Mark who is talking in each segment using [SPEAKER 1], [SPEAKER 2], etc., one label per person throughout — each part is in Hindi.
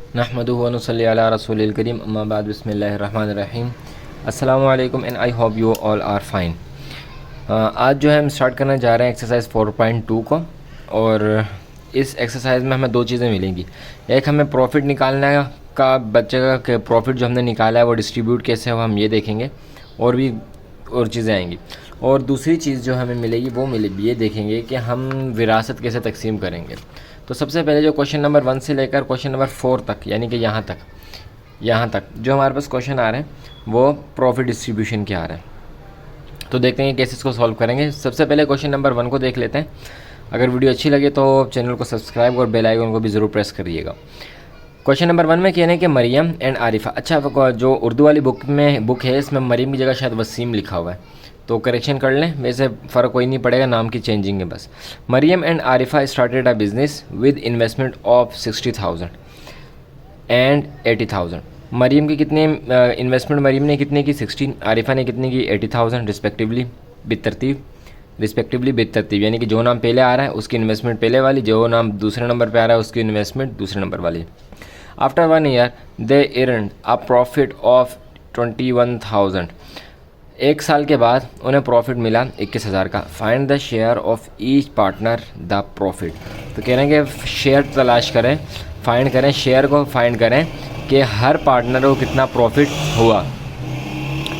[SPEAKER 1] नहमदुहु व नुसल्ली अला रसूलिल करीम अम्मा बाद बिस्मिल्लाहिर रहमानिर रहीम। अस्सलामु अलैकुम and I hope you all are fine. आज जो है हम स्टार्ट करने जा रहे हैं एक्सरसाइज 4.2 को, और इस एक्सरसाइज में हमें दो चीज़ें मिलेंगी। एक हमें प्रॉफिट निकालने का बच्चे का प्रॉफिट जो हमने निकाला है वो डिस्ट्रीब्यूट कैसे हो हम ये देखेंगे, और भी और चीज़ें आएंगी। और दूसरी चीज़ जो हमें मिलेगी वो ये देखेंगे कि हम विरासत कैसे तकसीम करेंगे। तो सबसे पहले जो क्वेश्चन नंबर 1 से लेकर क्वेश्चन नंबर 4 तक, यानी कि यहाँ तक जो हमारे पास क्वेश्चन आ रहे हैं वो प्रॉफिट डिस्ट्रीब्यूशन के आ रहे हैं। तो देखते हैं कैसे इसको सॉल्व करेंगे। सबसे पहले क्वेश्चन नंबर 1 को देख लेते हैं। अगर वीडियो अच्छी लगे तो चैनल को सब्सक्राइब और बेल आइकन को भी ज़रूर प्रेस करिएगा। क्वेश्चन नंबर 1 में कहने कि मरियम एंड आरिफा। अच्छा, जो उर्दू वाली बुक है इसमें मरियम की जगह शायद वसीम लिखा हुआ है, तो करेक्शन कर लें, वैसे फ़र्क कोई नहीं पड़ेगा, नाम की चेंजिंग है बस। Maryam and Arifa started a business with investment of 60,000 and 80,000। मरियम की कितने इन्वेस्टमेंट मरियम ने कितने की 16, आरिफा ने कितने की 80,000 रिस्पेक्टिवली बेतरतीब, यानी कि जो नाम पहले आ रहा है उसकी इन्वेस्टमेंट पहले वाली, जो नाम दूसरे नंबर पे आ रहा है उसकी इन्वेस्टमेंट दूसरे नंबर वाली। After 1 year they earned a profit of 21,000। एक साल के बाद उन्हें प्रॉफिट मिला 21,000 का। Find the share of each partner the profit. तो कह रहे हैं कि शेयर तलाश करें, फाइंड करें, शेयर को फाइंड करें कि हर पार्टनर को कितना प्रॉफिट हुआ।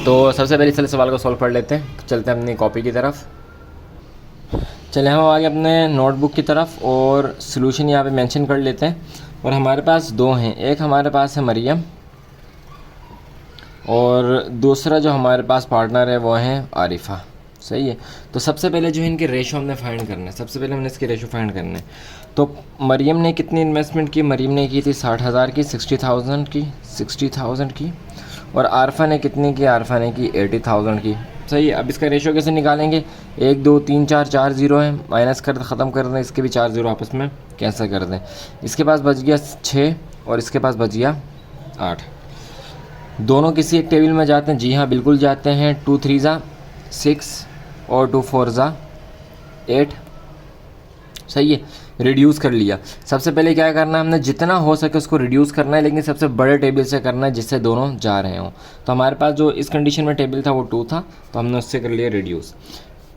[SPEAKER 1] तो सबसे पहले चलिए सवाल को सॉल्व कर लेते हैं। चलते हैं अपनी कॉपी की तरफ। चले हम आगे अपने नोटबुक की तरफ और सॉल्यूशन यहाँ पे मेंशन कर लेते हैं। और हमारे पास दो हैं, एक हमारे पास है मरियम और दूसरा जो हमारे पास पार्टनर है वो है आरिफा। सही है। तो सबसे पहले जो है इनके रेशो हमने फाइंड करना है। सबसे पहले हमने इसके रेशो फाइंड करने हैं। तो मरियम ने कितनी इन्वेस्टमेंट की? मरियम ने की थी 60,000 की, 60,000 की। और आरिफा ने कितनी की? आरिफा ने की 80,000 की। सही है। अब इसका रेशो कैसे निकालेंगे? 1 2 3 4 ज़ीरो है, माइनस कर ख़त्म कर दें, इसके भी 4 ज़ीरो आपस में कैंसिल कर दें। इसके पास बच गया 6 और इसके पास बच गया 8। दोनों किसी एक टेबल में जाते हैं? जी हाँ, बिल्कुल जाते हैं। 2 3 ज़ा 6 और 2 4 ज़ा 8। सही है। रिड्यूस कर लिया। सबसे पहले क्या करना है, हमने जितना हो सके उसको रिड्यूस करना है, लेकिन सबसे बड़े टेबल से करना है जिससे दोनों जा रहे हों। तो हमारे पास जो इस कंडीशन में टेबल था वो 2 था, तो हमने उससे कर लिया रिड्यूस।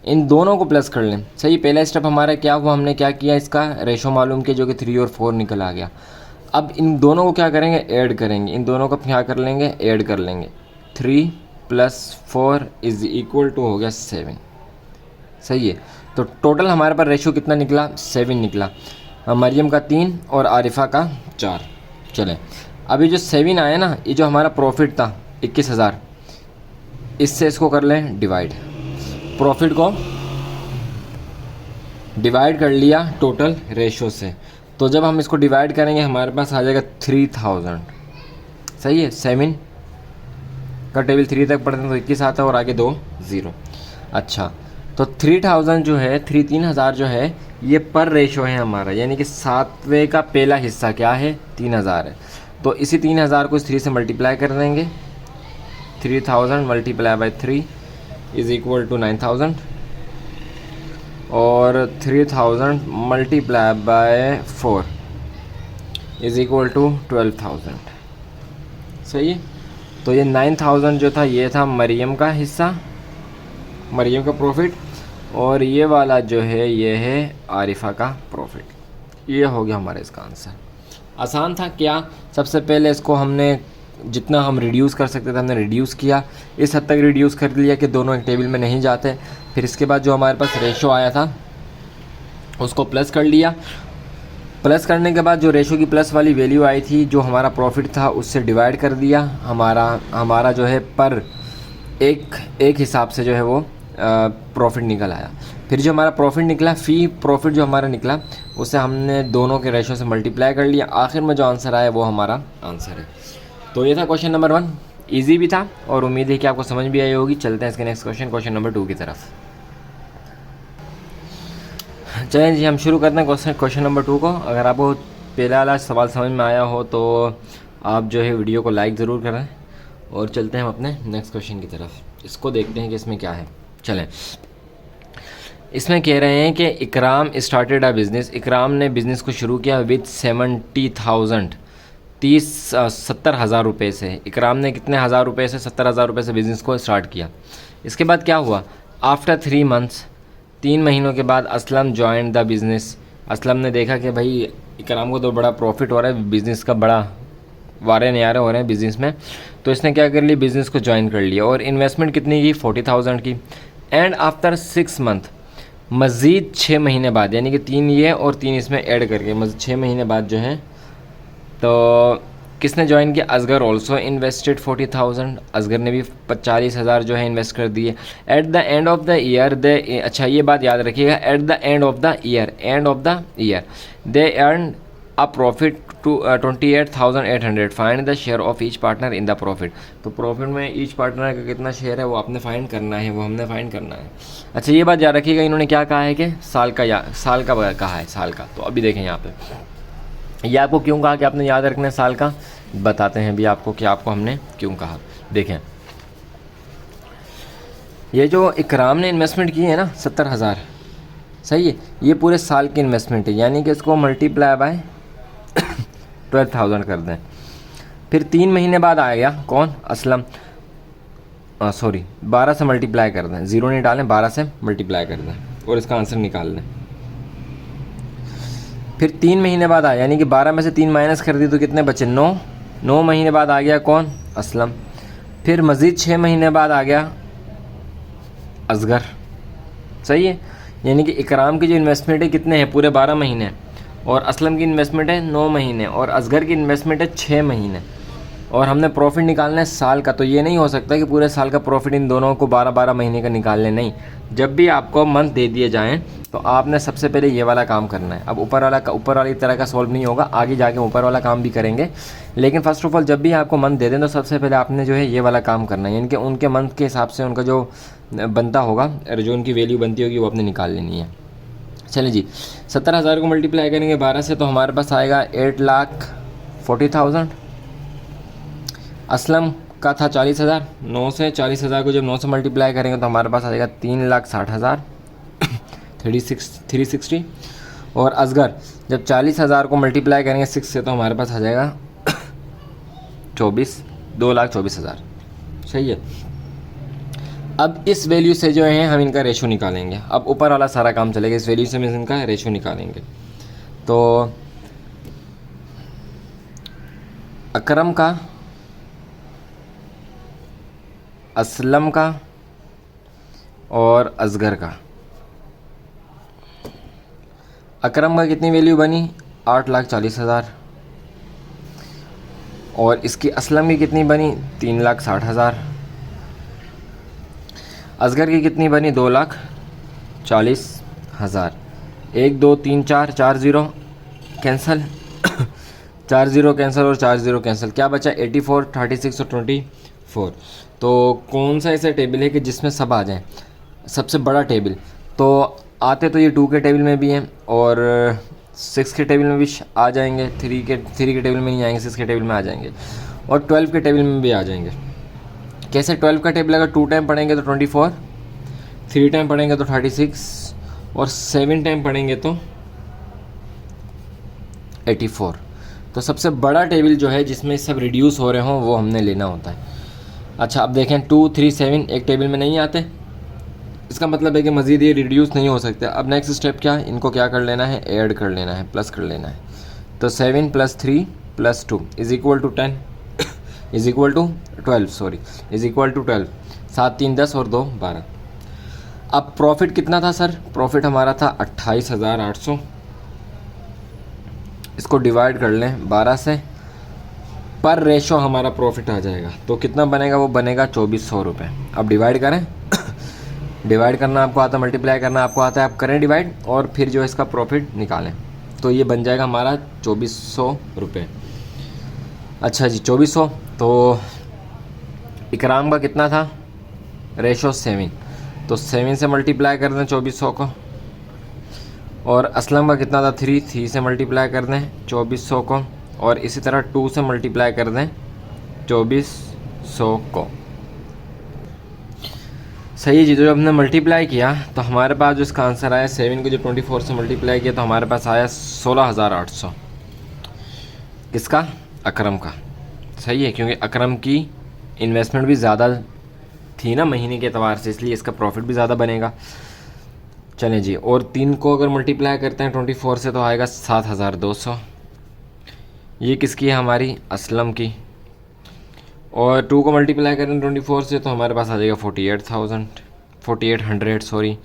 [SPEAKER 1] इन दोनों को प्लस कर लें। सही। पहला स्टेप हमारा क्या हुआ, हमने क्या किया, इसका रेशो मालूम किया जो कि 3 और 4 निकल आ गया। अब इन दोनों को क्या करेंगे, ऐड करेंगे। इन दोनों को क्या कर लेंगे, ऐड कर लेंगे। 3 + 4 = हो गया 7। सही है। तो टोटल हमारे पास रेशो कितना निकला? 7 निकला। मरियम का 3 और आरिफा का 4। चलें, अभी जो 7 आया ना, ये जो हमारा प्रॉफिट था 21,000, इससे इसको कर लें डिवाइड। प्रॉफिट को डिवाइड कर लिया टोटल रेशो से। तो जब हम इसको डिवाइड करेंगे हमारे पास आ जाएगा 3,000। सही है। 7 का टेबल 3 तक पढ़ते हैं तो 21 आता है और आगे 2 0। अच्छा, तो 3,000 जो है, 3,000 जो है ये पर रेशो है हमारा, यानी कि 7वें का पहला हिस्सा क्या है, 3,000 है। तो इसी 3,000 को इस 3 से मल्टीप्लाई कर देंगे। 3,000 × 3 = 9,000 और 3,000 × 4 = 12,000। सही है। तो ये 9,000 जो था ये था मरियम का हिस्सा, मरियम का प्रॉफिट, और ये वाला जो है ये है आरिफा का प्रॉफिट। ये हो गया हमारा इसका आंसर। आसान था क्या? सबसे पहले इसको हमने जितना हम रिड्यूस कर सकते थे हमने रिड्यूस किया, इस हद तक रिड्यूस कर लिया कि दोनों एक टेबल में नहीं जाते। फिर इसके बाद जो हमारे पास रेशो आया था उसको प्लस कर लिया। प्लस करने के बाद जो रेशो की प्लस वाली वैल्यू आई थी, जो हमारा प्रॉफिट था, उससे डिवाइड कर दिया। हमारा जो है पर एक हिसाब से जो है वो प्रॉफिट निकल आया। फिर जो हमारा प्रॉफिट निकला, फ़ी प्रॉफिट जो हमारा निकला, उसे हमने दोनों के रेशो से मल्टीप्लाई कर लिया। आखिर में जो आंसर आया वो हमारा आंसर है। तो ये था क्वेश्चन नंबर 1। इजी भी था और उम्मीद है कि आपको समझ भी आई होगी। चलते हैं इसके नेक्स्ट क्वेश्चन नंबर 2 की तरफ। चलें जी, हम शुरू करते हैं क्वेश्चन नंबर 2 को। अगर आपको पहला वाला सवाल समझ में आया हो तो आप जो है वीडियो को लाइक ज़रूर करें। और चलते हैं हम अपने नेक्स्ट क्वेश्चन की तरफ। इसको देखते हैं कि इसमें क्या है। चलें, इसमें कह रहे हैं कि इकराम स्टार्टेड अ बिज़नेस। इकराम ने बिज़नेस को शुरू किया विद 70,000 70,000 रुपये से। इकराम ने कितने हज़ार रुपये से? 70,000 रुपये से बिज़नेस को स्टार्ट किया। इसके बाद क्या हुआ? आफ्टर 3 मंथ्स, 3 महीनों के बाद Aslam joined the business. Aslam ने देखा कि भाई इकराम को तो बड़ा प्रॉफिट हो रहा है, बिज़नेस का बड़ा वारे न्यारे हो रहे हैं बिज़नेस में, तो इसने क्या कर लिया? बिज़नेस को ज्वाइन कर लिया। और इन्वेस्टमेंट कितनी की? 40,000 की। एंड आफ्टर 6 मंथ, मज़ीद 6 महीने बाद, यानी कि 3 ये और 3 इसमें ऐड करके मज़ीद 6 महीने बाद जो है, तो किसने ज्वाइन किया? Asghar also invested 40,000। असगर ने भी 40,000 जो है इन्वेस्ट कर दिए। At the end of the year अच्छा ये बात याद रखिएगा, at the end of the year they earn a profit to 28,800। Find the share of each partner in the profit. तो प्रॉफिट में ईच पार्टनर का कितना शेयर है वो आपने फाइंड करना है, वो हमने फाइंड करना है। अच्छा ये बात याद रखिएगा, इन्होंने क्या कहा है कि साल का कहा है, साल का। तो अभी देखें यहाँ पे ये आपको क्यों कहा कि आपने याद रखना है साल का, बताते हैं भी आपको कि आपको हमने क्यों कहा। देखें ये जो इकराम ने इन्वेस्टमेंट की है ना 70,000, सही है, ये पूरे साल की इन्वेस्टमेंट है, यानी कि इसको मल्टीप्लाई बाय 12,000 कर दें। फिर 3 महीने बाद आ गया कौन? असलम, सॉरी 12 से मल्टीप्लाई कर दें, ज़ीरो नहीं डालें, 12 से मल्टीप्लाई कर दें और इसका आंसर निकाल दें। फिर 3 महीने बाद आया, यानी कि 12 में से 3 माइनस कर दी तो कितने बचे? 9 महीने बाद आ गया कौन? असलम। फिर मज़ीद 6 महीने बाद आ गया असगर, सही है, यानी कि इकराम की जो इन्वेस्टमेंट है कितने हैं? पूरे 12 महीने, और असलम की इन्वेस्टमेंट है 9 महीने, और असगर की इन्वेस्टमेंट है 6 महीने, और हमने प्रॉफिट निकालना है साल का। तो ये नहीं हो सकता कि पूरे साल का प्रॉफिट इन दोनों को 12-12 महीने का निकाल लें, नहीं। जब भी आपको मंथ दे दिए जाएं तो आपने सबसे पहले ये वाला काम करना है। अब ऊपर वाली तरह का सॉल्व नहीं होगा, आगे जाके ऊपर वाला काम भी करेंगे, लेकिन फ़र्स्ट ऑफ ऑल जब भी आपको मंथ दे दें तो सबसे पहले आपने जो है ये वाला काम करना है, यानी कि उनके मंथ के हिसाब से उनका जो बनता होगा, जो उनकी वैल्यू बनती होगी वो आपने निकाल लेनी है। चलिए जी, 70,000 को मल्टीप्लाई करेंगे 12 से तो हमारे पास आएगा 8,40,000। असलम का था 40,000, 9 से 40,000 को जब 9 से मल्टीप्लाई करेंगे तो हमारे पास आ जाएगा 3,60,000 360। और असगर जब 40,000 को मल्टीप्लाई करेंगे 6 से तो हमारे पास आ जाएगा 2,24,000, सही है। अब इस वैल्यू से जो है हम इनका रेशो निकालेंगे। अब ऊपर वाला सारा काम चलेगा, इस वैल्यू से हम इनका रेशो निकालेंगे। तो अकरम का, असलम का और असगर का। अकरम का कितनी वैल्यू बनी? 8,40,000, और इसकी असलम की कितनी बनी? 3,60,000। असगर की कितनी बनी? 2,40,000। 1 2 3 4 4 0 कैंसिल 4 0 कैंसिल और 4 0 कैंसिल, क्या बचा? 84, 36 और 24। तो कौन सा ऐसा टेबल है कि जिसमें सब आ जाएं? सबसे बड़ा टेबल तो आते तो ये 2 के टेबल में भी हैं और 6 के टेबल में भी आ जाएंगे, 3 के टेबल में नहीं आएंगे, 6 के टेबल में आ जाएंगे, और 12 के टेबल में भी आ जाएंगे। कैसे? 12 का टेबल अगर 2 टाइम पढ़ेंगे तो 24, 3 टाइम पढ़ेंगे तो 36, और 7 टाइम पढ़ेंगे तो 84। तो सबसे बड़ा टेबल जो है जिसमें सब रिड्यूस हो रहे हों वो हमने लेना होता है। अच्छा अब देखें 2 3 7 एक टेबल में नहीं आते, इसका मतलब है कि मज़ीद ये रिड्यूस नहीं हो सकते। अब नेक्स्ट स्टेप क्या है? इनको क्या कर लेना है? ऐड कर लेना है, प्लस कर लेना है। तो 7 + 3 + 2 = 10 = 12, सॉरी = 12। 7 3 10 और 2 12। अब प्रॉफिट कितना था सर? प्रॉफिट हमारा था 28,800। इसको डिवाइड कर लें 12 से, पर रेशो हमारा प्रॉफिट आ जाएगा तो कितना बनेगा? वो बनेगा 2,400 रुपये। अब डिवाइड करें डिवाइड करना आपको आता है, मल्टीप्लाई करना आपको आता है, आप करें डिवाइड और फिर जो इसका प्रॉफिट निकालें तो ये बन जाएगा हमारा 2,400 रुपये। अच्छा जी 2,400। तो इकराम का कितना था? रेशो 7, तो 7 से मल्टीप्लाई कर दें 2,400 को, और असलम का कितना था? 3 से मल्टीप्लाई कर दें 2,400 को, और इसी तरह 2 से मल्टीप्लाई कर दें 2,400 को। सही है जी। तो जब हमने मल्टीप्लाई किया तो हमारे पास जो इसका आंसर आया 7 को जो 24 से मल्टीप्लाई किया तो हमारे पास आया 16,800। किसका? अकरम का, सही है, क्योंकि अकरम की इन्वेस्टमेंट भी ज़्यादा थी ना महीने के एतबार से, इसलिए इसका प्रॉफिट भी ज़्यादा बनेगा। चलें जी, और 3 को अगर मल्टीप्लाई करते हैं 24 से तो आएगा 7200। ये किसकी है? हमारी असलम की। और 2 को मल्टीप्लाई करें 24 से तो हमारे पास आ जाएगा 4800 सॉरी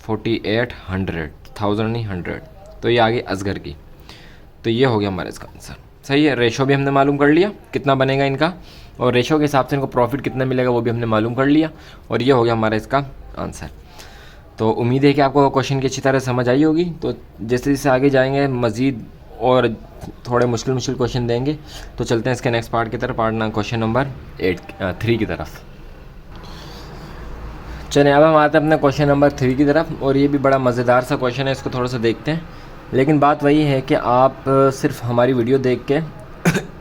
[SPEAKER 1] 4800 नहीं 100। तो ये आ गई असगर की। तो ये हो गया हमारा इसका आंसर। सही है, रेशो भी हमने मालूम कर लिया कितना बनेगा इनका, और रेशो के हिसाब से इनको प्रॉफिट कितना मिलेगा वो भी हमने मालूम कर लिया, और ये हो गया हमारा इसका आंसर। तो उम्मीद है कि आपको क्वेश्चन की अच्छी तरह समझ आई होगी। तो जैसे जैसे आगे जाएंगे मज़ीद और थोड़े मुश्किल मुश्किल क्वेश्चन देंगे। तो चलते हैं इसके नेक्स्ट पार्ट की तरफ, क्वेश्चन नंबर 3 की तरफ। चलें, अब हम आते हैं अपने क्वेश्चन नंबर 3 की तरफ, और ये भी बड़ा मज़ेदार सा क्वेश्चन है, इसको थोड़ा सा देखते हैं। लेकिन बात वही है कि आप सिर्फ हमारी वीडियो देख के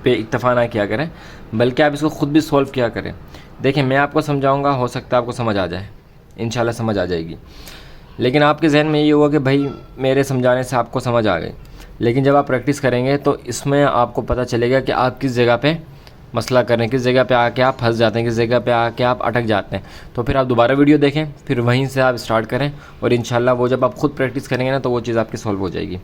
[SPEAKER 1] पे इक्तफ़ा ना किया करें, बल्कि आप इसको ख़ुद भी सॉल्व किया करें। देखिए, मैं आपको समझाऊंगा, हो सकता है आपको समझ आ जाए, इंशाल्लाह समझ आ जाएगी। लेकिन आपके जहन में ये होगा कि भाई मेरे समझाने से आपको समझ आ गई, लेकिन जब आप प्रैक्टिस करेंगे तो इसमें आपको पता चलेगा कि आप किस जगह पे मसला कर रहे हैं, किस जगह पे आके आप फंस जाते हैं, किस जगह पे आके आप अटक जाते हैं। तो फिर आप दोबारा वीडियो देखें, फिर वहीं से आप स्टार्ट करें, और इंशाल्लाह वो जब आप खुद प्रैक्टिस करेंगे ना तो वो चीज़ आपकी सॉल्व हो जाएगी।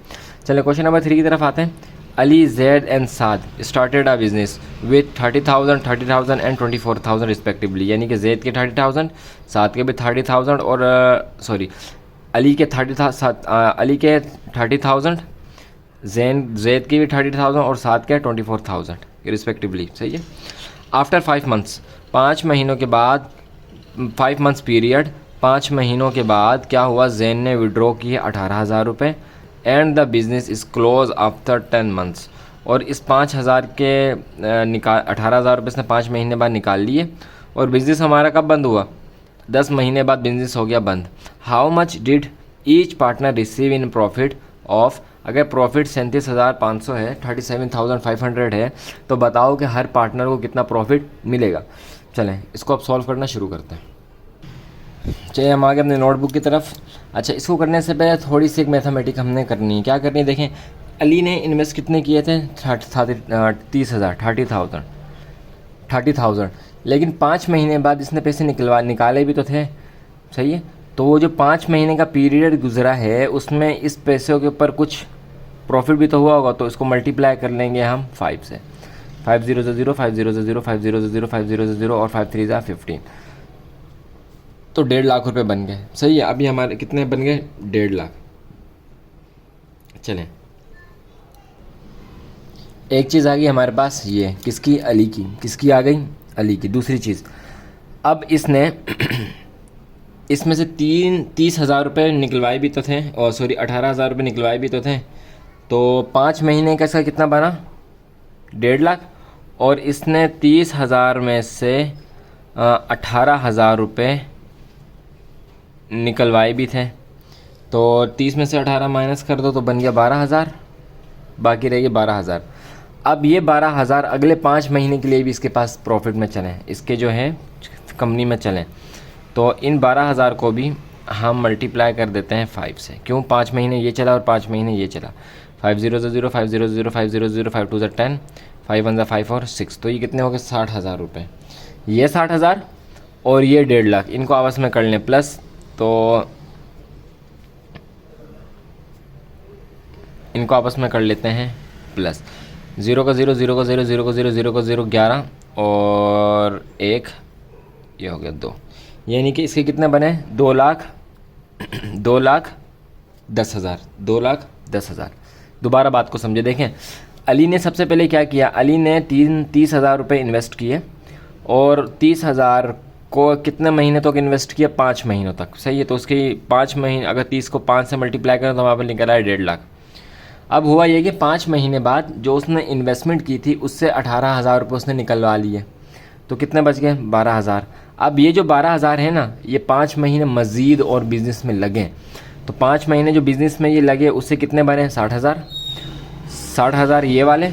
[SPEAKER 1] चलिए क्वेश्चन नंबर 3 की तरफ आते हैं। Ali, Zaid and Saad started a business with 30,000, 30,000 and 24,000 respectively. यानी कि जैद के 30,000, साद के भी 30,000, और सॉरी अली के 30,000, जैद की भी 30,000 और साद के 24,000 रिस्पेक्टिवली। सही है। आफ्टर 5 मंथ्स, 5 महीनों के बाद, 5 मंथ्स पीरियड, 5 महीनों के बाद क्या हुआ? जैन ने विड्रॉ किए 18,000 रुपये, and the business is close after 10 months. और इस 5,000 के 18,000 रुपये इसने 5 महीने बाद निकाल लिए, और बिज़नेस हमारा कब बंद हुआ? 10 महीने बाद बिज़नेस हो गया बंद। How much did each partner receive in profit of? अगर प्रॉफिट 37,500 है, 37,500 है, तो बताओ कि हर पार्टनर को कितना प्रॉफिट मिलेगा। चलें इसको अब सॉल्व करना शुरू करते हैं। चलिए हम आगे अपने नोटबुक की तरफ। अच्छा, इसको करने से पहले थोड़ी सी एक मैथमेटिक हमने करनी है। क्या करनी है? देखें, अली ने इन्वेस्ट कितने किए थे? 30,000, लेकिन 5 महीने बाद इसने पैसे निकाले भी तो थे। सही है। तो वो जो 5 महीने का पीरियड गुजरा है उसमें इस पैसे के ऊपर कुछ प्रॉफिट भी तो हुआ होगा, तो इसको मल्टीप्लाई कर लेंगे हम 5 से। 5 0 0 5 0 0 5 0 0 5 0 0 और 5 3 15, तो 1.5 लाख रुपए बन गए। सही है। अभी हमारे कितने बन गए? 1.5 लाख। चलें, एक चीज़ आ गई हमारे पास, ये किसकी? अली की। किसकी आ गई? अली की। दूसरी चीज़, अब इसने इसमें से 30,000 रुपये निकलवाए भी तो थे, और सॉरी 18,000 रुपये निकलवाए भी तो थे। तो 5 महीने का इसका कितना बना? 1.5 लाख। और इसने 30,000 में से 18,000 रुपये निकलवाए भी थे। तो 30 में से 18 माइनस कर दो तो बन गया 12,000, बाकी रहेगी 12,000। अब ये 12,000 अगले 5 महीने के लिए भी इसके पास प्रॉफिट में चलें, इसके जो है कंपनी में चलें, तो इन 12,000 को भी हम मल्टीप्लाई कर देते हैं 5 से। क्यों? 5 महीने ये चला और 5 महीने ये चला। 5 0 0 5 0 0 5 0 0 5 2 10, 5 1 5 और 6, तो ये कितने हो गए? 60,000 रुपये। ये 60,000 और ये 1.5 लाख, इनको आपस में कर लें प्लस, तो इनको आपस में कर लेते हैं प्लस। 0 का 0, 0 का 0, 0 का 0, 0 का 0, 11 और 1, ये हो गया 2। यानी कि इसके कितने बने? 2,10,000। 2,10,000। दोबारा बात को समझे। देखें, अली ने सबसे पहले क्या किया? अली ने 30,000 रुपये इन्वेस्ट किए, और 30,000 को कितने महीने तक इन्वेस्ट किया? 5 महीनों तक। सही है। तो उसकी 5 महीने, अगर 30 को 5 से मल्टीप्लाई करें तो वहाँ पर निकला है 1.5 लाख। अब हुआ ये कि 5 महीने बाद जो उसने इन्वेस्टमेंट की थी उससे 18,000 रुपये उसने निकलवा लिए, तो कितने बच गए? 12,000। अब ये जो 12,000 है ना, ये 5 महीने मज़ीद और बिज़नेस में लगे, तो 5 महीने जो बिज़नेस में ये लगे उससे कितने बने? 60,000। 60,000 ये वाले,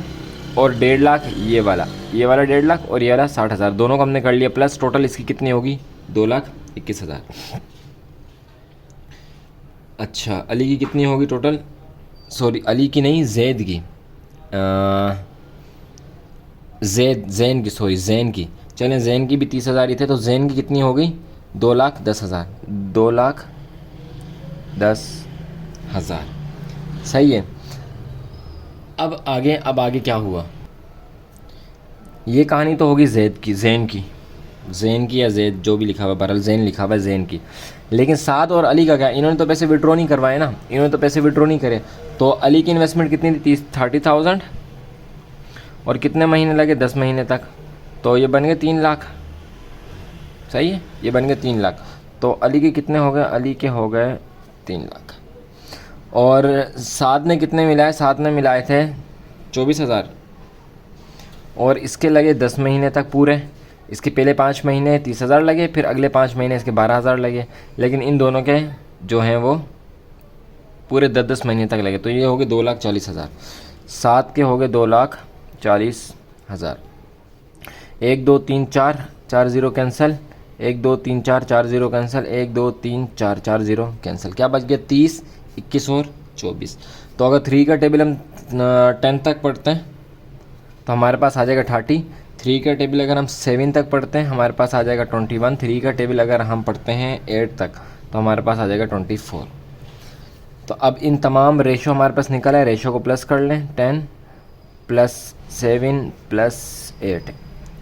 [SPEAKER 1] और 1.5 लाख ये वाला 1.5 लाख, और ये वाला 60,000, दोनों को हमने कर लिया प्लस। टोटल इसकी कितनी होगी? 2,21,000। अच्छा, अली की कितनी होगी टोटल? सॉरी, अली की नहीं, जैद की। जैन की, सॉरी जैन की, चलें जैन की भी 30,000 ही थे, तो जैन की कितनी हो गई 2,10,000, 2,10,000। सही है। अब आगे क्या हुआ, ये कहानी तो होगी जैन की या जैद जो भी लिखा हुआ, बहरहाल जैन लिखा हुआ है, जैन की। लेकिन साद और अली का क्या, इन्होंने तो पैसे विड्रॉ नहीं करवाए ना, इन्होंने तो पैसे विड्रॉ नहीं करे। तो अली की इन्वेस्टमेंट कितनी थी 30,000, और कितने महीने लगे 10 महीने तक, तो ये बन गए 3 लाख। सही है, ये बन गए 3 लाख। तो अली के कितने हो गए, अली के हो गए 3 लाख। और साद ने कितने मिलाए, साद ने मिलाए थे 24,000, और इसके लगे 10 महीने तक पूरे। इसके पहले 5 महीने 30,000 लगे, फिर अगले 5 महीने इसके 12,000 लगे, लेकिन इन दोनों के जो हैं वो पूरे 10-10 महीने तक लगे। तो ये हो गए 2,40,000। 7 के हो गए 2,40,000। 1 2 3 4 4 0 कैंसिल, 1 2 3 4 4 0 कैंसिल, 1 2 3 4 4 0 कैंसिल। क्या बच गया 30, 21 और 24। तो अगर 3 का टेबल हम 10 तक पढ़ते हैं तो हमारे पास आ जाएगा 30। 3 का टेबल अगर हम 7 तक पढ़ते हैं हमारे पास आ जाएगा 21। 3 का टेबल अगर हम पढ़ते हैं 8 तक तो हमारे पास आ जाएगा 24। तो अब इन तमाम रेशो हमारे पास निकला है, रेशो को प्लस कर लें। 10 + 7 + 8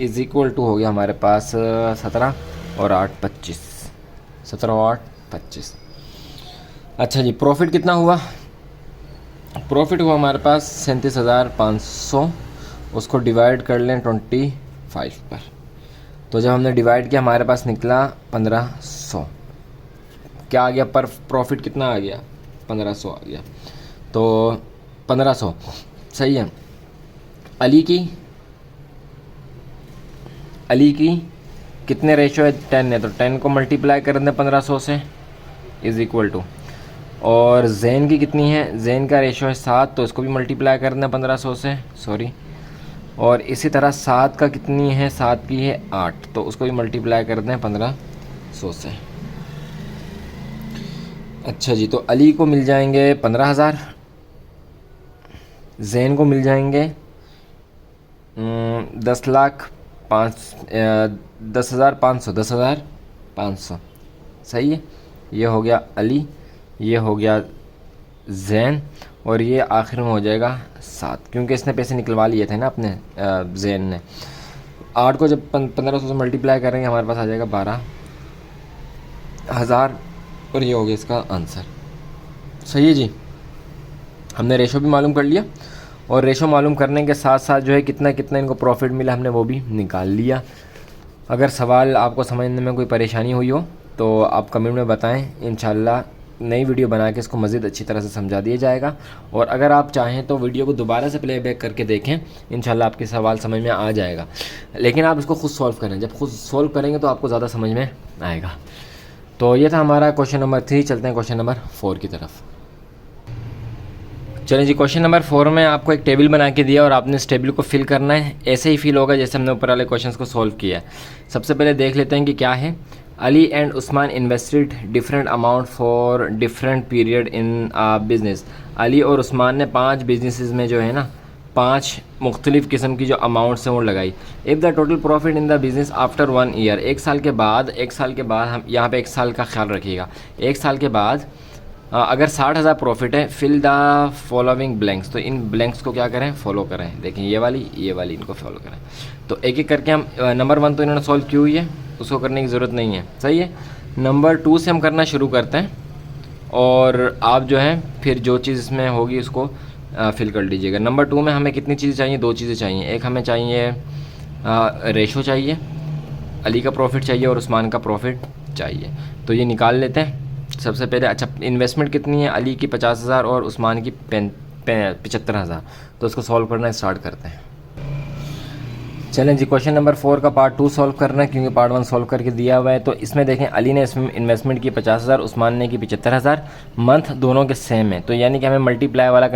[SPEAKER 1] इज़ इक्वल टू हो गया हमारे पास 17 और 8 25। 17 और 8 25। अच्छा जी, प्रॉफिट कितना हुआ, प्रॉफिट हुआ हमारे पास 37,500। उसको डिवाइड कर लें 25 पर। तो जब हमने डिवाइड किया हमारे पास निकला 1500। क्या आ गया, पर प्रॉफिट कितना आ गया 1500 आ गया। तो 1500 सही है। अली की कितने रेशो है, 10 है, तो 10 को मल्टीप्लाई कर दें 1500 से इज़ इक्वल टू। और जैन की कितनी है, जैन का रेशो है 7, तो इसको भी मल्टीप्लाई कर दें 1500 से, सॉरी। और इसी तरह 7 का कितनी है, 7 की है 8, तो उसको भी मल्टीप्लाई कर दें 1500 से। अच्छा जी, तो अली को मिल जाएंगे 15,000, जैन को मिल जाएंगे 10,500। सही है, ये हो गया अली, ये हो गया जैन, और ये आखिर में हो जाएगा 7, क्योंकि इसने पैसे निकलवा लिए थे ना अपने जैन ने। 8 को जब 1500 से मल्टीप्लाई करेंगे हमारे पास आ जाएगा 12,000, और ये हो गया इसका आंसर। सही है जी, हमने रेशो भी मालूम कर लिया, और रेशो मालूम करने के साथ साथ जो है कितना कितना इनको प्रॉफिट मिला हमने वो भी निकाल लिया। अगर सवाल आपको समझने में कोई परेशानी हुई हो तो आप कमेंट में बताएं, इंशाल्लाह नई वीडियो बना के इसको मज़ीद अच्छी तरह से समझा दिया जाएगा। और अगर आप चाहें तो वीडियो को दोबारा से प्लेबैक करके देखें, इंशाल्लाह आपके सवाल समझ में आ जाएगा। लेकिन आप इसको खुद सॉल्व करें, जब खुद सॉल्व करेंगे तो आपको ज़्यादा समझ में आएगा। तो ये था हमारा क्वेश्चन नंबर 3। चलते हैं क्वेश्चन नंबर 4 की तरफ। चलें जी, क्वेश्चन नंबर 4 में आपको एक टेबल बना के दिया और आपने इस टेबल को फिल करना है। ऐसे ही फिल होगा जैसे हमने ऊपर वाले क्वेश्चंस को सॉल्व किया है। सबसे पहले देख लेते हैं कि क्या है। Ali and Usman invested different amount for different period in business. Ali और उस्मान ने 5 बिजनेसेस में जो है ना 5 मुख्तलिफ़ किस्म की जो अमाउंट्स हैं वो लगाई। If the total profit in the business after 1 year, एक साल के बाद हम यहाँ पे 1 साल का ख्याल रखिएगा। 1 साल के बाद अगर 60,000 प्रॉफिट है, फिल द फॉलोइंग ब्लैंक्स, तो इन ब्लैंक्स को क्या करें, फॉलो करें। देखें ये वाली इनको फॉलो करें। तो एक एक करके हम नंबर 1 तो इन्होंने सॉल्व की हुई है, उसको करने की ज़रूरत नहीं है। सही है। नंबर 2 से हम करना शुरू करते हैं, और आप जो है फिर जो चीज़ इसमें होगी उसको फिल कर लीजिएगा। नंबर 2 में हमें कितनी चीज़ें चाहिए, 2 चीज़ें चाहिए। एक हमें चाहिए रेशो चाहिए, अली का प्रॉफिट चाहिए और उस्मान का प्रॉफिट चाहिए। तो ये निकाल लेते हैं सबसे पहले। अच्छा, इन्वेस्टमेंट कितनी है, अली की 50,000 और उस्मान की 75,000। तो इसको सॉल्व करना स्टार्ट करते हैं। चलें जी, क्वेश्चन नंबर 4 का पार्ट 2 सॉल्व करना है, क्योंकि पार्ट 1 सॉल्व करके दिया हुआ है। तो इसमें देखें, अली ने इसमें इन्वेस्टमेंट की 50,000, उस्मान ने की 75,000। मंथ दोनों के सेम है, तो यानी कि हमें मल्टीप्लाई वाला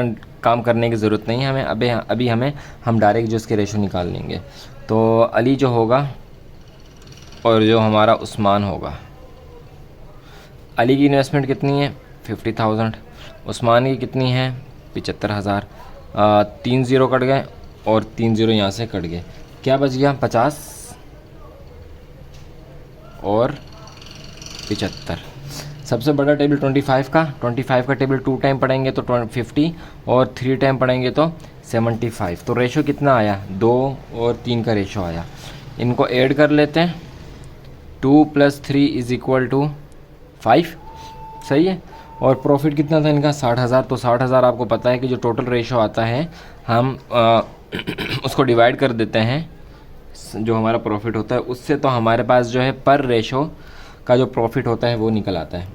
[SPEAKER 1] काम करने की ज़रूरत नहीं है हमें। अभी हम डायरेक्ट जो इसके रेशो निकाल लेंगे। तो अली जो होगा और जो हमारा उस्मान होगा, अली की इन्वेस्टमेंट कितनी है 50,000, उस्मान की कितनी है 75,000। 3 ज़ीरो कट गए और 3 ज़ीरो यहाँ से कट गए। क्या बच गया 50 और 75। सबसे बड़ा टेबल 25 का, 25 का टेबल 2 टाइम पढ़ेंगे तो 50 और 3 टाइम पढ़ेंगे तो 75। तो रेशो कितना आया, 2 और 3 का रेशो आया। इनको ऐड कर लेते हैं, 2 + 3 = 5, सही है। और प्रॉफिट कितना था इनका 60,000। तो 60,000 आपको पता है कि जो टोटल रेशो आता है हम उसको डिवाइड कर देते हैं जो हमारा प्रॉफिट होता है उससे, तो हमारे पास जो है पर रेशो का जो प्रॉफिट होता है वो निकल आता है।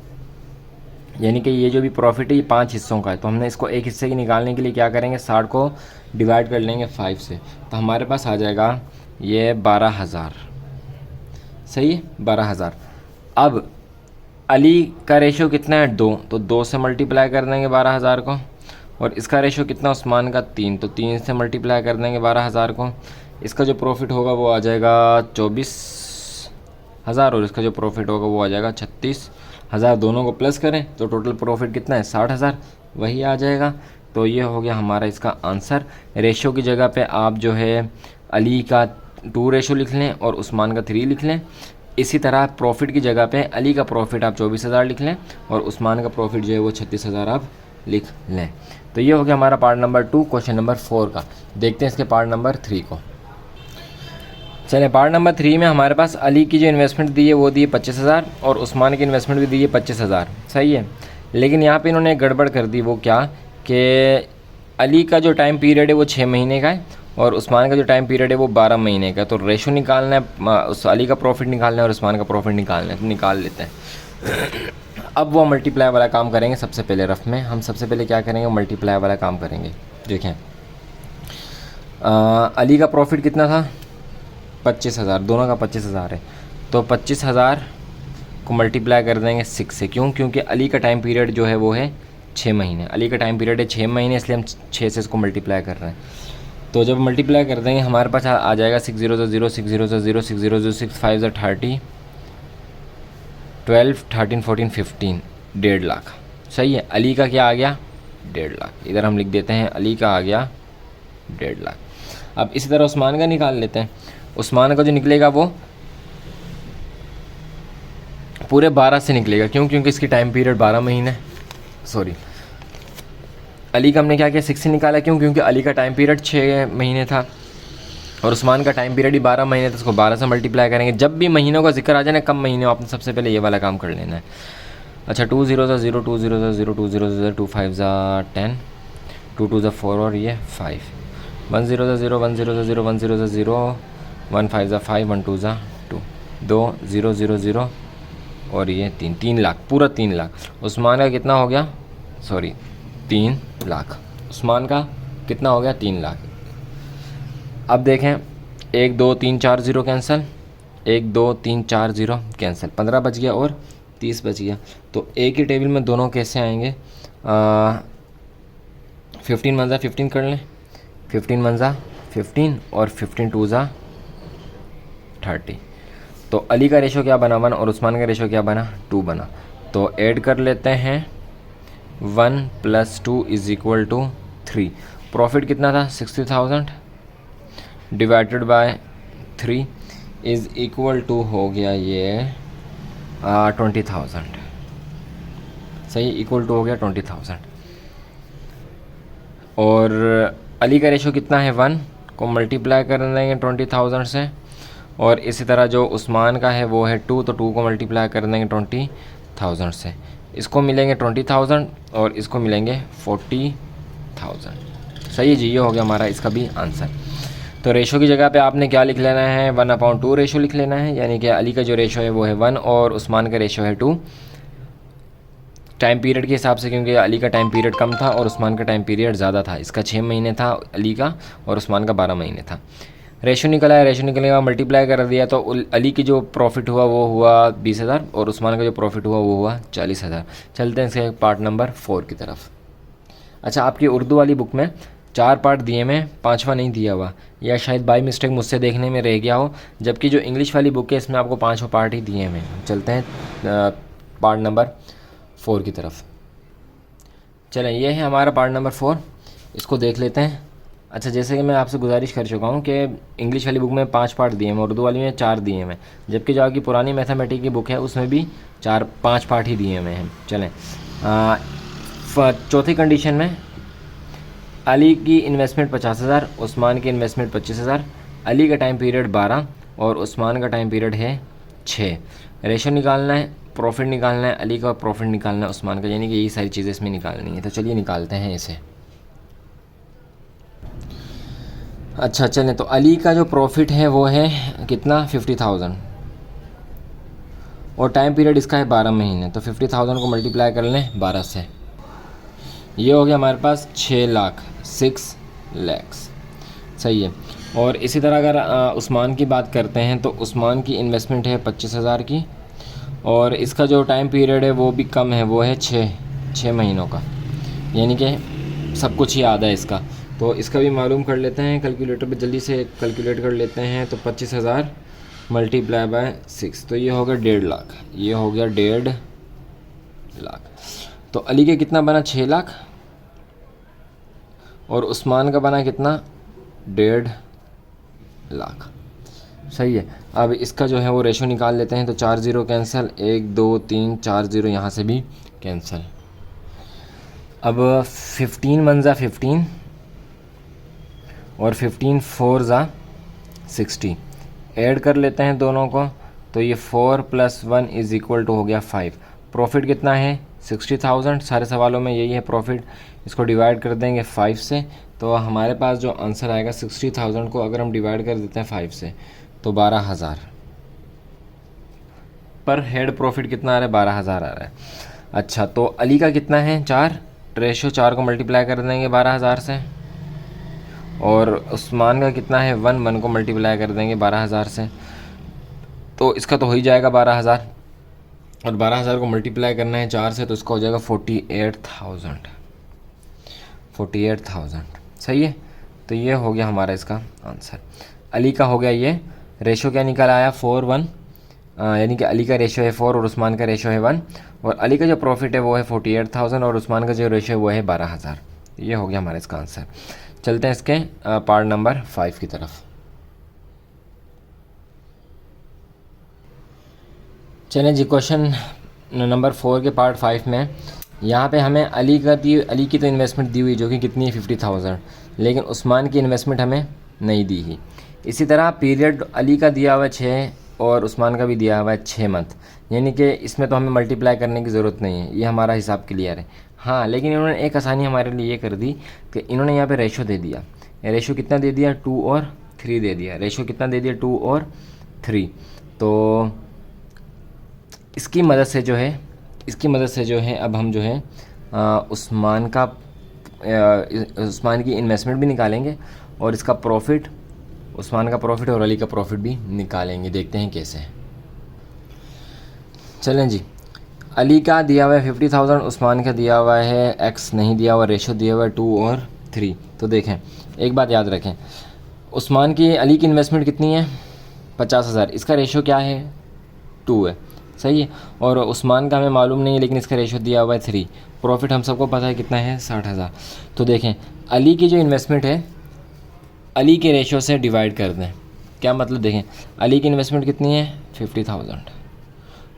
[SPEAKER 1] यानी कि ये जो भी प्रॉफिट है ये 5 हिस्सों का है, तो हमने इसको एक हिस्से की निकालने के लिए क्या करेंगे, 60 को डिवाइड कर लेंगे 5 से, तो हमारे पास आ जाएगा ये 12,000, सही है 12,000। अब अली का रेशो कितना है 2, तो 2 से मल्टीप्लाई कर देंगे 12,000 को। और इसका रेशो कितना उस्मान का 3, तो 3 से मल्टीप्लाई कर देंगे 12,000 को। इसका जो प्रॉफिट होगा वो आ जाएगा 24,000 और इसका जो प्रॉफिट होगा वो आ जाएगा 36,000। दोनों को प्लस करें तो टोटल प्रॉफिट कितना है 60,000, वही आ जाएगा। तो ये हो गया हमारा इसका आंसर। रेशो की जगह पे आप जो है अली का 2 रेशो लिख लें और उस्मान का 3 लिख लें। इसी तरह प्रॉफिट की जगह पे अली का प्रॉफिट आप 24,000 लिख लें और उस्मान का प्रॉफिट जो है वो 36,000 आप लिख लें। तो ये हो गया हमारा पार्ट नंबर 2 क्वेश्चन नंबर 4 का। देखते हैं इसके पार्ट नंबर 3 को। चलें, पार्ट नंबर 3 में हमारे पास अली की जो इन्वेस्टमेंट दी है वो दी है 25,000 और उस्मान की इन्वेस्टमेंट भी दी है 25,000, सही है। लेकिन यहाँ पे इन्होंने एक गड़बड़ कर दी, वो क्या कि अली का जो टाइम पीरियड है वो 6 महीने का है और उस्मान का जो टाइम पीरियड है वो 12 महीने का। तो रेशो निकालना है, उस अली का प्रॉफिट निकालना है और उस्मान का प्रॉफिट निकालना है, तो निकाल लेते हैं। अब वो मल्टीप्लाई वाला काम करेंगे। सबसे पहले रफ में हम सबसे पहले क्या करेंगे, मल्टीप्लाई वाला काम करेंगे। देखें अली का प्रॉफिट कितना था 25,000, दोनों का 25,000 है, तो 25,000 को मल्टीप्लाई कर देंगे 6 से। क्यों? क्योंकि अली का टाइम पीरियड जो है वो है 6 महीने। अली का टाइम पीरियड है 6 महीने, इसलिए हम 6 से इसको मल्टीप्लाई कर रहे हैं। तो जब मल्टीप्लाई कर देंगे हमारे पास आ जाएगा 6 0 0 6 0 0 6 0 0 6 5 30 12 13 14 15, 1.5 लाख, सही है। अली का क्या आ गया 1.5 लाख, इधर हम लिख देते हैं अली का आ गया 1.5 लाख। अब इसी तरह उस्मान का निकाल लेते हैं। उस्मान का जो निकलेगा वो पूरे 12 से निकलेगा। क्यों? क्योंकि इसकी टाइम पीरियड 12 महीने, सॉरी अली का हमने क्या किया 6 से निकाला। क्यों? क्योंकि अली का टाइम पीरियड 6 महीने था और उस्मान का टाइम पीरियड ही 12 महीने था, उसको 12 से मल्टीप्लाई करेंगे। जब भी महीनों का जिक्र आ जाए ना, कम महीने हो, आपने सबसे पहले ये वाला काम कर लेना है। अच्छा 2 0 0 2 0 0 2 0 0 2 5 10 2 2 4 और ये 5 1 0 0 1 0 0 1 0 0 1 5 5 1 2 2 2 0 0 0 और ये 3 लाख, पूरा 3 लाख। उस्मान का कितना हो गया, सॉरी 3 लाख। उस्मान का कितना हो गया 3 लाख। अब देखें 1 2 3 4 0 कैंसिल, 1 2 3 4 0 कैंसिल, 15 बच गया और 30 बच गया। तो एक ही टेबल में दोनों कैसे आएंगे, 15 1 15 कर लें, 15 1 15 और 15 2 30। तो अली का रेशो क्या बना 1 और उस्मान का रेशो क्या बना 2 बना। तो ऐड कर लेते हैं 1 + 2 = 3। प्रॉफिट कितना था 60,000 डिवाइडेड बाय 3 = हो गया ये 20,000, सही, इक्वल टू हो गया 20,000। और अली का रेशो कितना है 1 को मल्टीप्लाई कर देंगे 20,000 से और इसी तरह जो उस्मान का है वो है 2, तो 2 को मल्टीप्लाई कर देंगे 20,000 से। इसको मिलेंगे 20,000 और इसको मिलेंगे 40,000, सही है जी। ये हो गया हमारा इसका भी आंसर। तो रेशो की जगह पे आपने क्या लिख लेना है 1/2 रेशो लिख लेना है, यानी कि अली का जो रेशो है वो है 1 और उस्मान का रेशो है 2 टाइम पीरियड के हिसाब से, क्योंकि अली का टाइम पीरियड कम था और उस्मान का टाइम पीरियड ज़्यादा था। इसका 6 महीने था अली का और उस्मान का 12 महीने था। रेशो निकला है, रेशो निकलने का मल्टीप्लाई कर दिया तो अली की जो प्रॉफिट हुआ वो हुआ 20,000 और उस्मान का जो प्रॉफिट हुआ वो हुआ 40,000। चलते हैं इसके पार्ट नंबर 4 की तरफ। अच्छा, आपकी उर्दू वाली बुक में 4 पार्ट दिए में 5वां नहीं दिया हुआ, या शायद बाई मिस्टेक मुझसे देखने में रह गया हो, जबकि जो इंग्लिश वाली बुक है इसमें आपको 5वां पार्ट ही दिए हुए। चलते हैं पार्ट नंबर 4 की तरफ। चलें, ये है हमारा पार्ट नंबर 4, इसको देख लेते हैं। अच्छा, जैसे कि मैं आपसे गुजारिश कर चुका हूँ कि इंग्लिश वाली बुक में 5 पार्ट दिए हैं, उर्दू वाली में 4 दिए हैं, जबकि जो आपकी पुरानी मैथमेटिक्स की बुक है उसमें भी 5 पार्ट ही दिए हुए हैं। चलें, चौथी कंडीशन में अली की इन्वेस्टमेंट 50,000, उस्मान की इन्वेस्टमेंट 25,000, अली का टाइम पीरियड 12 और उस्मान का टाइम पीरियड है 6। रेशो निकालना है, प्रॉफिट निकालना है, अली का प्रॉफिट निकालना है, उस्मान का, यानी कि यही सारी चीज़ें इसमें निकालनी है। तो चलिए निकालते हैं इसे। अच्छा चलें, तो अली का जो प्रॉफिट है वो है कितना, 50,000, और टाइम पीरियड इसका है 12 महीने। तो 50,000 को मल्टीप्लाई कर लें 12 से, ये हो गया हमारे पास 6 लाख, 6 लैक्स। सही है। और इसी तरह अगर उस्मान की बात करते हैं तो उस्मान की इन्वेस्टमेंट है 25,000 की, और इसका जो टाइम पीरियड है वो भी कम है, वो है 6 महीनों का, यानी कि सब कुछ ही आधा है इसका। तो इसका भी मालूम कर लेते हैं, कैलकुलेटर पे जल्दी से कैलकुलेट कर लेते हैं। तो 25,000 मल्टीप्लाई बाय 6, तो ये हो गया 1.5 लाख, ये हो गया 1.5 लाख। तो अली के कितना बना, 6 लाख, और उस्मान का बना कितना, 1.5 लाख। सही है। अब इसका जो है वो रेशो निकाल लेते हैं। तो 4 ज़ीरो कैंसिल, 1 2 3 4 ज़ीरो यहाँ से भी कैंसिल। अब 15 1 ज़ा 15 और 15 4 ज़ा 60, ऐड कर लेते हैं दोनों को। तो ये 4 + 1 = हो गया 5। प्रॉफिट कितना है, 60,000। सारे सवालों में यही है प्रॉफिट। इसको डिवाइड कर देंगे 5 से, तो हमारे पास जो आंसर आएगा 60,000 को अगर हम डिवाइड कर देते हैं 5 से तो 12,000 पर हेड प्रॉफिट कितना आ रहा है, 12,000 आ रहा है। अच्छा, तो अली का कितना है, 4, रेशो 4 को मल्टीप्लाई कर देंगे 12,000 से, और उस्मान का कितना है, 1 को मल्टीप्लाई कर देंगे 12,000 से, तो इसका तो हो ही जाएगा 12,000, और 12,000 को मल्टीप्लाई करना है 4 से, तो इसका हो जाएगा 48,000। सही है। तो ये हो गया हमारा इसका आंसर। अली का हो गया ये, रेशो क्या निकल आया, 4:1, यानी कि अली का रेशो है 4 और उस्मान का रेशो है 1, और अली का जो प्रॉफिट है वो है 48,000 और उस्मान का जो रेशो है वो है 12,000। ये हो गया हमारा इसका आंसर। चलते हैं इसके पार्ट नंबर 5 की तरफ। चलें जी, क्वेश्चन नंबर 4 के पार्ट 5 में यहाँ पे हमें अली की तो इन्वेस्टमेंट दी हुई जो कि कितनी है, 50,000, लेकिन उस्मान की इन्वेस्टमेंट हमें नहीं दी ही। इसी तरह पीरियड अली का दिया हुआ है 6 और उस्मान का भी दिया हुआ है 6 मंथ, यानी कि इसमें तो हमें मल्टीप्लाई करने की ज़रूरत नहीं है, ये हमारा हिसाब क्लियर है। हाँ, लेकिन इन्होंने एक आसानी हमारे लिए ये कर दी कि इन्होंने यहाँ पे रेशो दे दिया। रेशो कितना दे दिया, 2 और 3 दे दिया। रेशो कितना दे दिया, 2 और 3। तो इसकी मदद से जो है अब हम जो है उस्मान की इन्वेस्टमेंट भी निकालेंगे और इसका प्रॉफिट, उस्मान का प्रॉफिट और अली का प्रॉफिट भी निकालेंगे। देखते हैं कैसे। चलें जी, अली का दिया हुआ है 50,000, उस्मान का दिया हुआ है एक्स नहीं दिया हुआ, रेशो दिया हुआ है 2 और 3। तो देखें, एक बात याद रखें, अली की इन्वेस्टमेंट कितनी है, 50,000, इसका रेशो क्या है, 2 है। सही है। और उस्मान का हमें मालूम नहीं है, लेकिन इसका रेशो दिया हुआ है 3। प्रॉफिट हम सबको पता है कितना है, 60,000। तो देखें, अली की जो इन्वेस्टमेंट है अली के रेशो से डिवाइड कर दें। क्या मतलब, देखें अली की इन्वेस्टमेंट कितनी है, 50,000,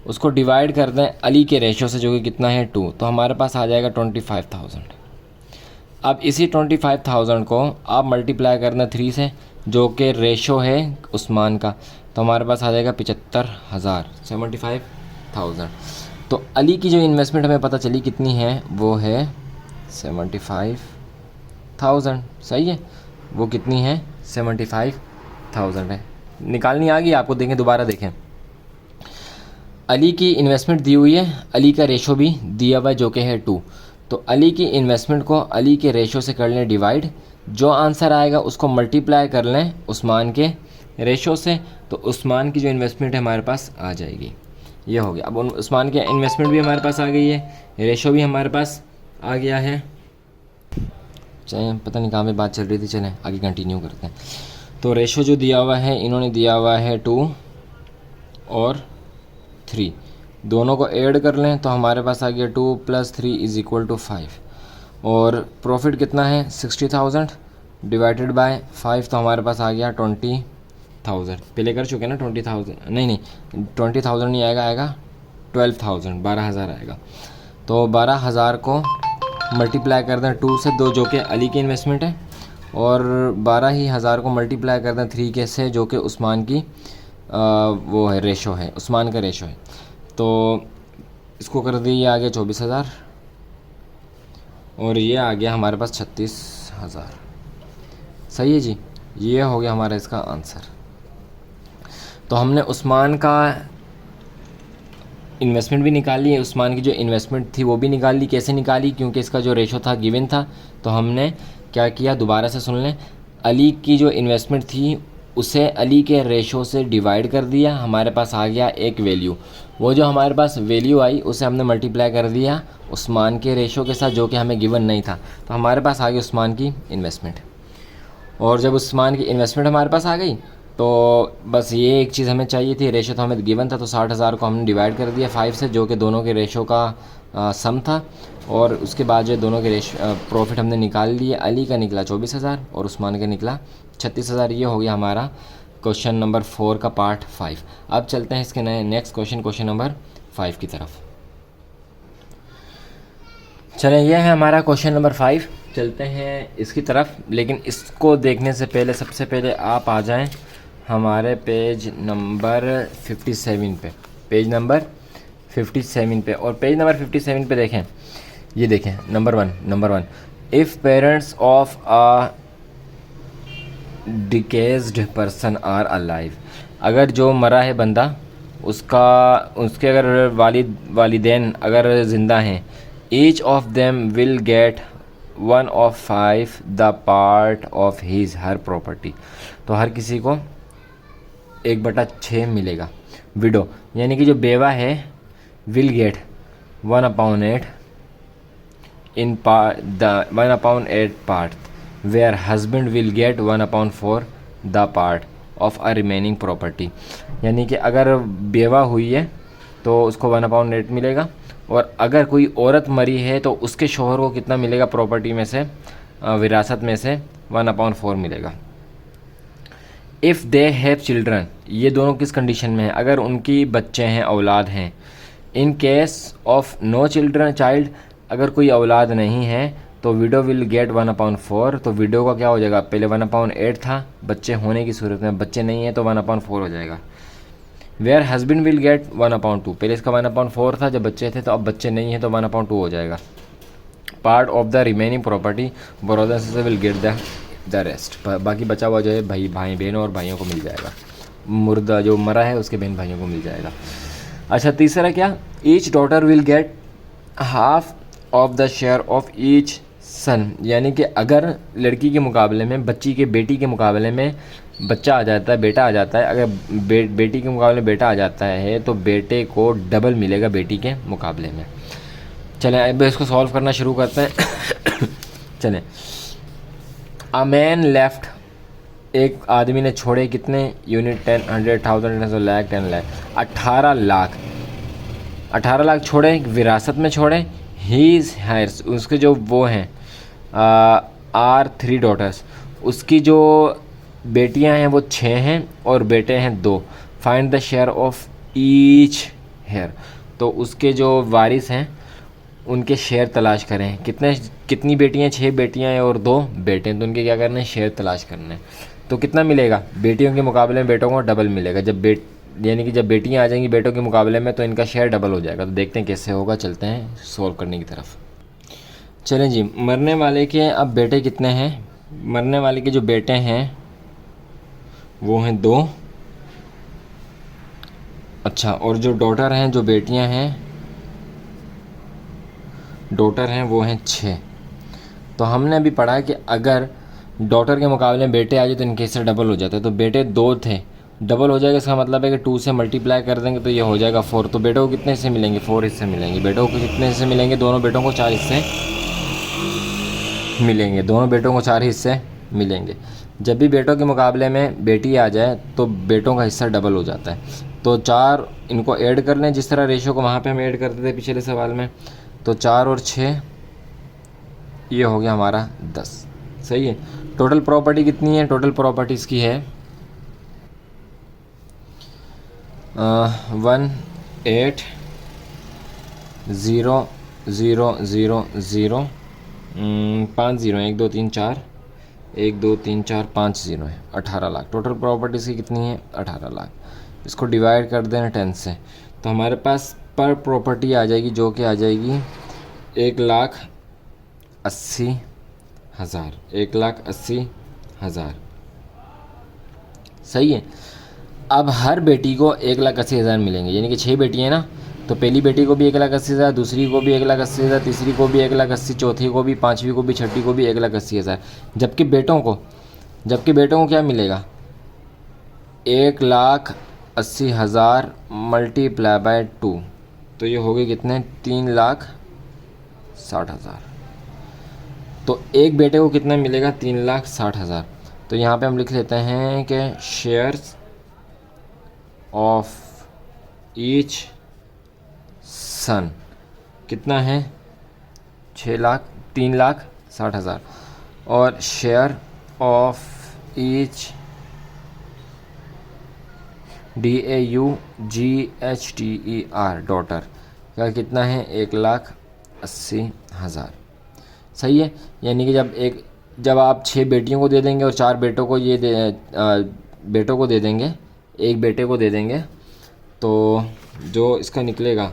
[SPEAKER 1] उसको डिवाइड कर दें अली के रेशो से जो कि कितना है, 2, तो हमारे पास आ जाएगा 25,000। अब इसी 25,000 को आप मल्टीप्लाई करना 3 से जो कि रेशो है उस्मान का, तो हमारे पास आ जाएगा 75,000, 75,000। तो अली की जो इन्वेस्टमेंट हमें पता चली कितनी है, वो है 75,000। सही है, वो कितनी है, 75,000 है। निकालनी आ गई आपको, देखें दोबारा देखें। अली की इन्वेस्टमेंट दी हुई है, अली का रेशो भी दिया हुआ है जो कि है 2। तो अली की इन्वेस्टमेंट को अली के रेशो से कर लें डिवाइड, जो आंसर आएगा उसको मल्टीप्लाई कर लें उस्मान के रेशो से, तो उस्मान की जो इन्वेस्टमेंट है हमारे पास आ जाएगी। ये हो गया। अब उस्मान की इन्वेस्टमेंट भी हमारे पास आ गई है, रेशो भी हमारे पास आ गया है। चलें, पता नहीं कहाँ पे बात चल रही थी, चलें आगे कंटिन्यू करते हैं। तो रेशो जो दिया हुआ है, इन्होंने दिया हुआ है 2 और 3, दोनों को ऐड कर लें तो हमारे पास आ गया 2 + 3 = 5। और प्रॉफिट कितना है, 60,000, डिवाइडेड बाय 5, तो हमारे पास आ गया 20,000। पहले कर चुके हैं ना 20,000, नहीं 20,000 नहीं आएगा, आएगा 12,000, 12,000 आएगा। तो 12,000 को मल्टीप्लाई कर दें 2 से, 2 जो कि अली की इन्वेस्टमेंट है, और 12,000 को मल्टीप्लाई कर दें 3 के से, जो कि उस्मान की वो है, रेशो है, उस्मान का रेशो है। तो इसको कर दिए, ये आ गया 24,000 और ये आ गया हमारे पास 36,000। सही है जी, ये हो गया हमारा इसका आंसर। तो हमने उस्मान का इन्वेस्टमेंट भी निकाली है, उस्मान की जो इन्वेस्टमेंट थी वो भी निकाल ली। कैसे निकाली? क्योंकि इसका जो रेशो था गिवन था, तो हमने क्या किया, दोबारा से सुन लें, अली की जो इन्वेस्टमेंट थी उसे अली के रेशो से डिवाइड कर दिया, हमारे पास आ गया एक वैल्यू। वो जो हमारे पास वैल्यू आई उसे हमने मल्टीप्लाई कर दिया उस्मान के रेशो के साथ, जो कि हमें गिवन नहीं था, तो हमारे पास आ गई उस्मान की इन्वेस्टमेंट। और जब उस्मान की इन्वेस्टमेंट हमारे पास आ गई, तो बस ये एक चीज़ हमें चाहिए थी, रेशो तो हमें गिवन था, तो 60,000 को हमने डिवाइड कर दिया 5 से, जो कि दोनों के रेशो का सम था। और उसके बाद जो दोनों के प्रॉफिट हमने निकाल लिए, अली का निकला 24,000 और उस्मान का निकला 36,000। ये हो गया हमारा क्वेश्चन नंबर 4 का पार्ट 5। अब चलते हैं इसके नए नेक्स्ट क्वेश्चन नंबर 5 की तरफ। चलें, यह है हमारा क्वेश्चन नंबर 5। चलते हैं इसकी तरफ, लेकिन इसको देखने से पहले सबसे पहले आप आ जाएं हमारे पेज नंबर 57 पे, पेज नंबर 57 पे। और पेज नंबर 57 पे देखें, ये देखें number one, if parents of a deceased person are alive, अगर जो मरा है बंदा उसके अगर वालिदैन अगर ज़िंदा हैं, each of them will get 1/5 the part of his her property, तो हर किसी को 1/6 मिलेगा। विडो यानी कि जो बेवा है, will get 1/8 in the 1/8 part, where husband will get 1/4 the part of a remaining property. यानी कि अगर बेवा हुई है तो उसको 1/8 मिलेगा, और अगर कोई औरत मरी है तो उसके शोहर को कितना मिलेगा प्रॉपर्टी में से, विरासत में से 1/4 मिलेगा। इफ़ दे हैव चिल्ड्रन, ये दोनों किस कंडीशन में है, अगर उनकी बच्चे हैं, औलाद हैं। In case of no children child, अगर कोई औलाद नहीं है तो विडो विल गेट 1/4, तो विडो का क्या हो जाएगा, पहले 1/8 था बच्चे होने की सूरत में, बच्चे नहीं है तो 1/4 हो जाएगा। वेयर हस्बैंड विल गेट 1/2, पहले इसका 1/4 था जब बच्चे थे, तो अब बच्चे नहीं है तो 1/2 हो जाएगा। Part of the remaining property brother sister will get the rest, बाकी बचा हुआ जो है भाई बहन और भाइयों को मिल जाएगा, मुर्दा जो मरा है उसके बहन भाइयों को मिल जाएगा। अच्छा, तीसरा क्या, each daughter will get half of the share of each son, यानी कि अगर लड़की के मुकाबले में बेटी के मुकाबले में बच्चा आ जाता है, बेटा आ जाता है, अगर बेटी के मुकाबले में बेटा आ जाता है तो बेटे को डबल मिलेगा बेटी के मुकाबले में। चलें अब इसको सॉल्व करना शुरू करते हैं। चलें, अ मैन लेफ्ट, एक आदमी ने छोड़े कितने यूनिट, 10, 100,000, लाख, 10 लाख, 18 लाख छोड़े, विरासत में छोड़े। हीज हायर्स, उसके जो वो हैं आर 3 डॉटर्स, उसकी जो बेटियां हैं वो 6 हैं और बेटे हैं 2। Find the share of each heir, तो उसके जो वारिस हैं उनके शेयर तलाश करें। कितनी बेटियां, 6 बेटियां हैं और 2 बेटे हैं, तो उनके क्या करने हैं, शेयर तलाश करने हैं। तो कितना मिलेगा, बेटियों के मुकाबले में बेटों को डबल मिलेगा। यानी कि जब बेटियां आ जाएंगी बेटों के मुकाबले में तो इनका शेयर डबल हो जाएगा। तो देखते हैं कैसे होगा, चलते हैं सॉल्व करने की तरफ। चलें जी, मरने वाले के अब बेटे कितने हैं, मरने वाले के जो बेटे हैं वो हैं 2। अच्छा, और जो डॉटर हैं, जो बेटियां हैं, डॉटर हैं वो हैं 6। तो हमने अभी पढ़ा कि अगर डॉटर के मुकाबले में बेटे आ जाए तो इनके हिस्से डबल हो जाते हैं। तो बेटे 2 थे, डबल हो जाएगा, इसका मतलब है कि 2 से मल्टीप्लाई कर देंगे तो ये हो जाएगा 4। तो बेटों को कितने हिस्से मिलेंगे, 4 हिस्से मिलेंगे। बेटों को कितने हिस्से मिलेंगे, दोनों बेटों को 4 हिस्से मिलेंगे, दोनों बेटों को 4 हिस्से मिलेंगे। जब भी बेटों के मुकाबले में बेटी आ जाए तो बेटों का हिस्सा डबल हो जाता है। तो 4 इनको ऐड कर लें, जिस तरह रेशो को वहाँ पे हम ऐड करते थे पिछले सवाल में। तो 4 और 6 ये हो गया हमारा 10। सही है। टोटल प्रॉपर्टी कितनी है? टोटल प्रॉपर्टी इसकी है 1800000 5 जीरो, 1 2 3 4, 1 2 3 4 5 जीरो है, 18 लाख। टोटल प्रॉपर्टी इसकी कितनी है? 18 लाख। इसको डिवाइड कर देना 10 से, तो हमारे पास पर प्रॉपर्टी आ जाएगी जो कि आ जाएगी 1,80,000, 1,80,000। सही है। अब हर बेटी को 1,80,000 मिलेंगे, यानी कि 6 बेटी हैं ना, तो पहली बेटी को भी 1,80,000, दूसरी को भी 1,80,000, तीसरी को भी 1,80,000, चौथी को भी, पाँचवीं को भी, छठी को भी 1,80,000। जबकि बेटों को क्या मिलेगा? 1,80,000 मल्टीप्लाई बाय 2, तो ये हो गए कितने? 3,60,000। तो एक बेटे को कितना मिलेगा? 3,60,000। तो यहाँ पे हम लिख लेते हैं कि शेयर्स ऑफ ईच सन कितना है? 3,60,000। और share of each DAUGHTER daughter का कितना है? 1,80,000। सही है। यानी कि जब आप 6 बेटियों को दे देंगे और 4 बेटों को बेटों को दे देंगे, एक बेटे को दे देंगे, तो जो इसका निकलेगा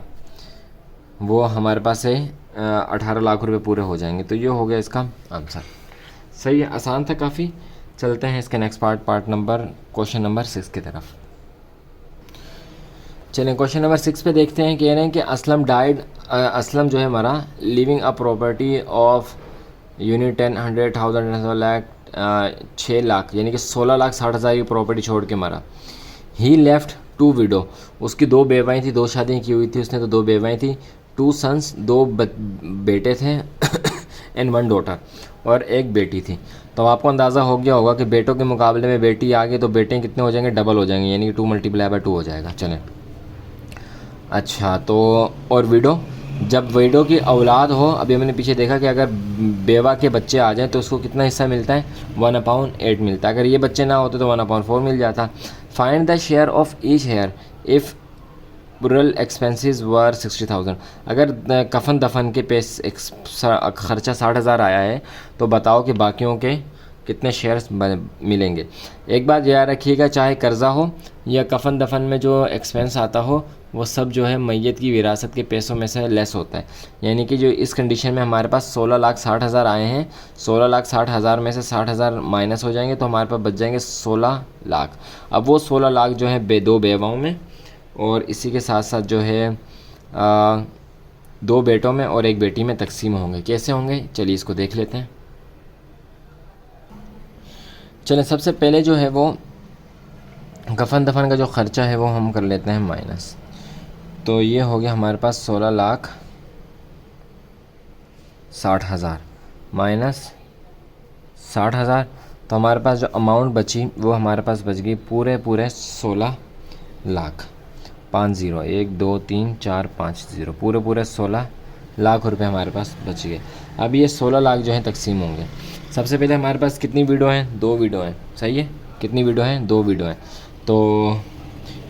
[SPEAKER 1] वो हमारे पास है 18 लाख रुपए पूरे हो जाएंगे। तो ये हो गया इसका आंसर। सही है, आसान था काफ़ी। चलते हैं इसके नेक्स्ट क्वेश्चन नंबर 6 की तरफ। चलें क्वेश्चन नंबर 6 पे देखते हैं। कह रहे हैं कि असलम जो है हमारा living a property of unit 10 100,000 lakh 6 lakh, यानी कि 16,60,000 की प्रॉपर्टी छोड़ के मरा। ही लेफ्ट 2 विडो, उसकी 2 बेवाएँ थी, 2 शादियाँ की हुई थी उसने, तो 2 बेवाएँ थी। 2 सन्स, 2 बेटे थे एंड 1 डॉटर, और एक बेटी थी। तो आपको अंदाज़ा हो गया होगा कि बेटों के मुकाबले में बेटी आ गई तो बेटे कितने हो जाएंगे? डबल हो जाएंगे, यानी कि 2 मल्टीप्लाई बाय 2 हो जाएगा। चलें, अच्छा, तो और विडो, जब विडो की औलाद हो, अभी हमने पीछे देखा कि अगर बेवा के बच्चे आ जाएं तो उसको कितना हिस्सा मिलता है? 1/8 मिलता है। अगर ये बच्चे ना होते तो 1/4 मिल जाता। Find the share of each heir if burial expenses were 60,000। अगर कफन दफन के खर्चा 60,000 आया है तो बताओ कि बाकियों के कितने शेयर्स मिलेंगे। एक बात याद रखिएगा, चाहे कर्ज़ा हो या कफन दफन में जो एक्सपेंस आता हो वो सब जो है मैयत की विरासत के पैसों में से लेस होता है। यानी कि जो इस कंडीशन में हमारे पास 16,60,000 आए हैं, 16,60,000 में से 60,000 माइनस हो जाएंगे तो हमारे पास बच जाएंगे 16 लाख। अब वो 16 लाख जो है 2 बेवाओं में और इसी के साथ साथ जो है 2 बेटों में और 1 बेटी में तकसीम होंगे। कैसे होंगे? चलिए इसको देख लेते हैं। चलें, सबसे पहले जो है वो कफन दफन का जो ख़र्चा है वो हम कर लेते हैं माइनस। तो ये हो गया हमारे पास 16,60,000 माइनस 60,000, तो हमारे पास जो अमाउंट बची वो हमारे पास बच गई पूरे 16 लाख। 5 ज़ीरो, 1 2 3 4 5 ज़ीरो, पूरे 16 लाख रुपए हमारे पास बच गए। अब ये 16 लाख जो हैं तकसीम होंगे। सबसे पहले हमारे पास कितनी विडो हैं? 2 विडो हैं। सही है, कितनी विडो हैं? 2 विडो हैं। तो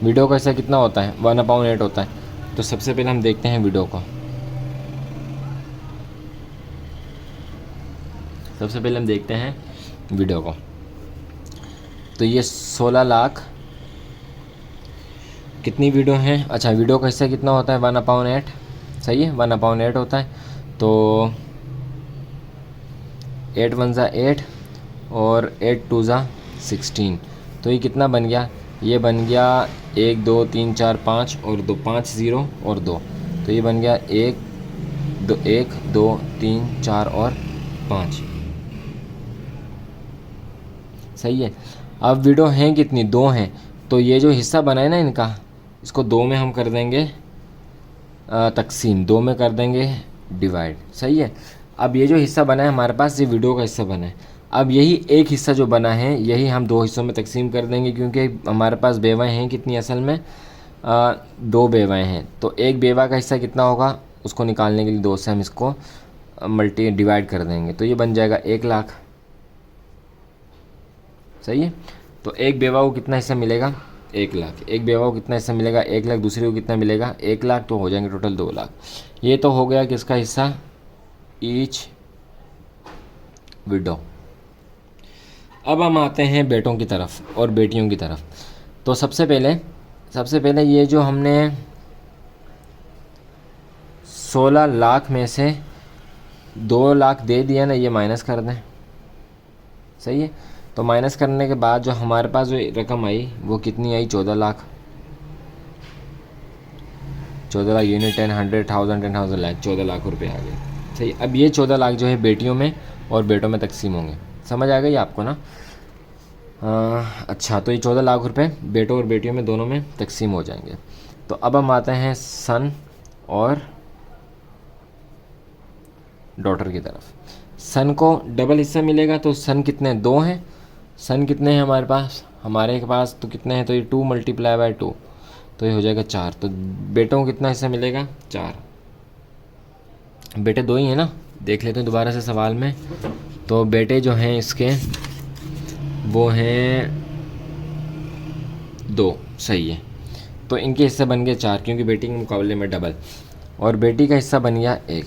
[SPEAKER 1] विडो का हिस्सा कितना होता है? 1/8 होता है। तो सबसे पहले हम देखते हैं विडो को। सबसे पहले हम देखते हैं विडो को। तो ये 16 लाख, कितनी विडो हैं? अच्छा, विडो का हिस्सा कितना होता है? 1/8। सही है, 1/8 होता है। तो 8 1 ज़ा 8 और 8 2 ज़ा 16। तो ये कितना बन गया? ये बन गया 1 2 3 4 5 और 2, 5 ज़ीरो और 2। तो ये बन गया 1 2 3 4 और 5। सही है। अब विडो हैं कितनी? 2 हैं। तो ये जो हिस्सा बना है ना इनका, इसको 2 में हम कर देंगे तकसीम, 2 में कर देंगे डिवाइड। सही है। अब ये जो हिस्सा बना है हमारे पास, ये विडो का हिस्सा बना है। अब यही एक हिस्सा जो बना है यही हम 2 हिस्सों में तकसीम कर देंगे, क्योंकि हमारे पास बेवाएँ हैं कितनी असल में? 2 बेवाएँ हैं। तो एक बेवा का हिस्सा कितना होगा उसको निकालने के लिए 2 से हम इसको डिवाइड कर देंगे। तो ये बन जाएगा 1 लाख। सही है। तो एक बेवा को कितना हिस्सा मिलेगा, 1 लाख। एक बेवा को कितना हिस्सा मिलेगा, 1 लाख। दूसरे को कितना मिलेगा, 1 लाख। तो हो जाएंगे टोटल 2 लाख। ये तो हो गया किसका हिस्सा, ईच विडो। अब हम आते हैं बेटों की तरफ और बेटियों की तरफ। तो सबसे पहले ये जो हमने 16 लाख में से 2 लाख दे दिया ना, ये माइनस कर दें। सही है। तो माइनस करने के बाद जो हमारे पास जो रकम आई वो कितनी आई, 14 लाख। 14 लाख यूनिट 10, 100, 1000, 10,000 लाख, 14 लाख रुपए आ गए। सही। अब ये 14 लाख जो है बेटियों में और बेटों में तकसीम होंगे। समझ आ गई आपको ना। अच्छा, तो ये 14 लाख रुपए बेटों और बेटियों में दोनों में तकसीम हो जाएंगे। तो अब हम आते हैं सन और डॉटर की तरफ। सन को डबल हिस्सा मिलेगा, तो सन कितने, 2 हैं। सन कितने हैं हमारे पास तो कितने हैं, तो ये 2 × 2, तो ये हो जाएगा 4। तो बेटों को कितना हिस्सा मिलेगा, 4। बेटे 2 ही हैं ना, देख लेते हैं दोबारा से सवाल में। तो बेटे जो हैं इसके वो हैं 2। सही है। तो इनके हिस्से बन गए 4, क्योंकि बेटी के मुकाबले में डबल। और बेटी का हिस्सा बन गया 1।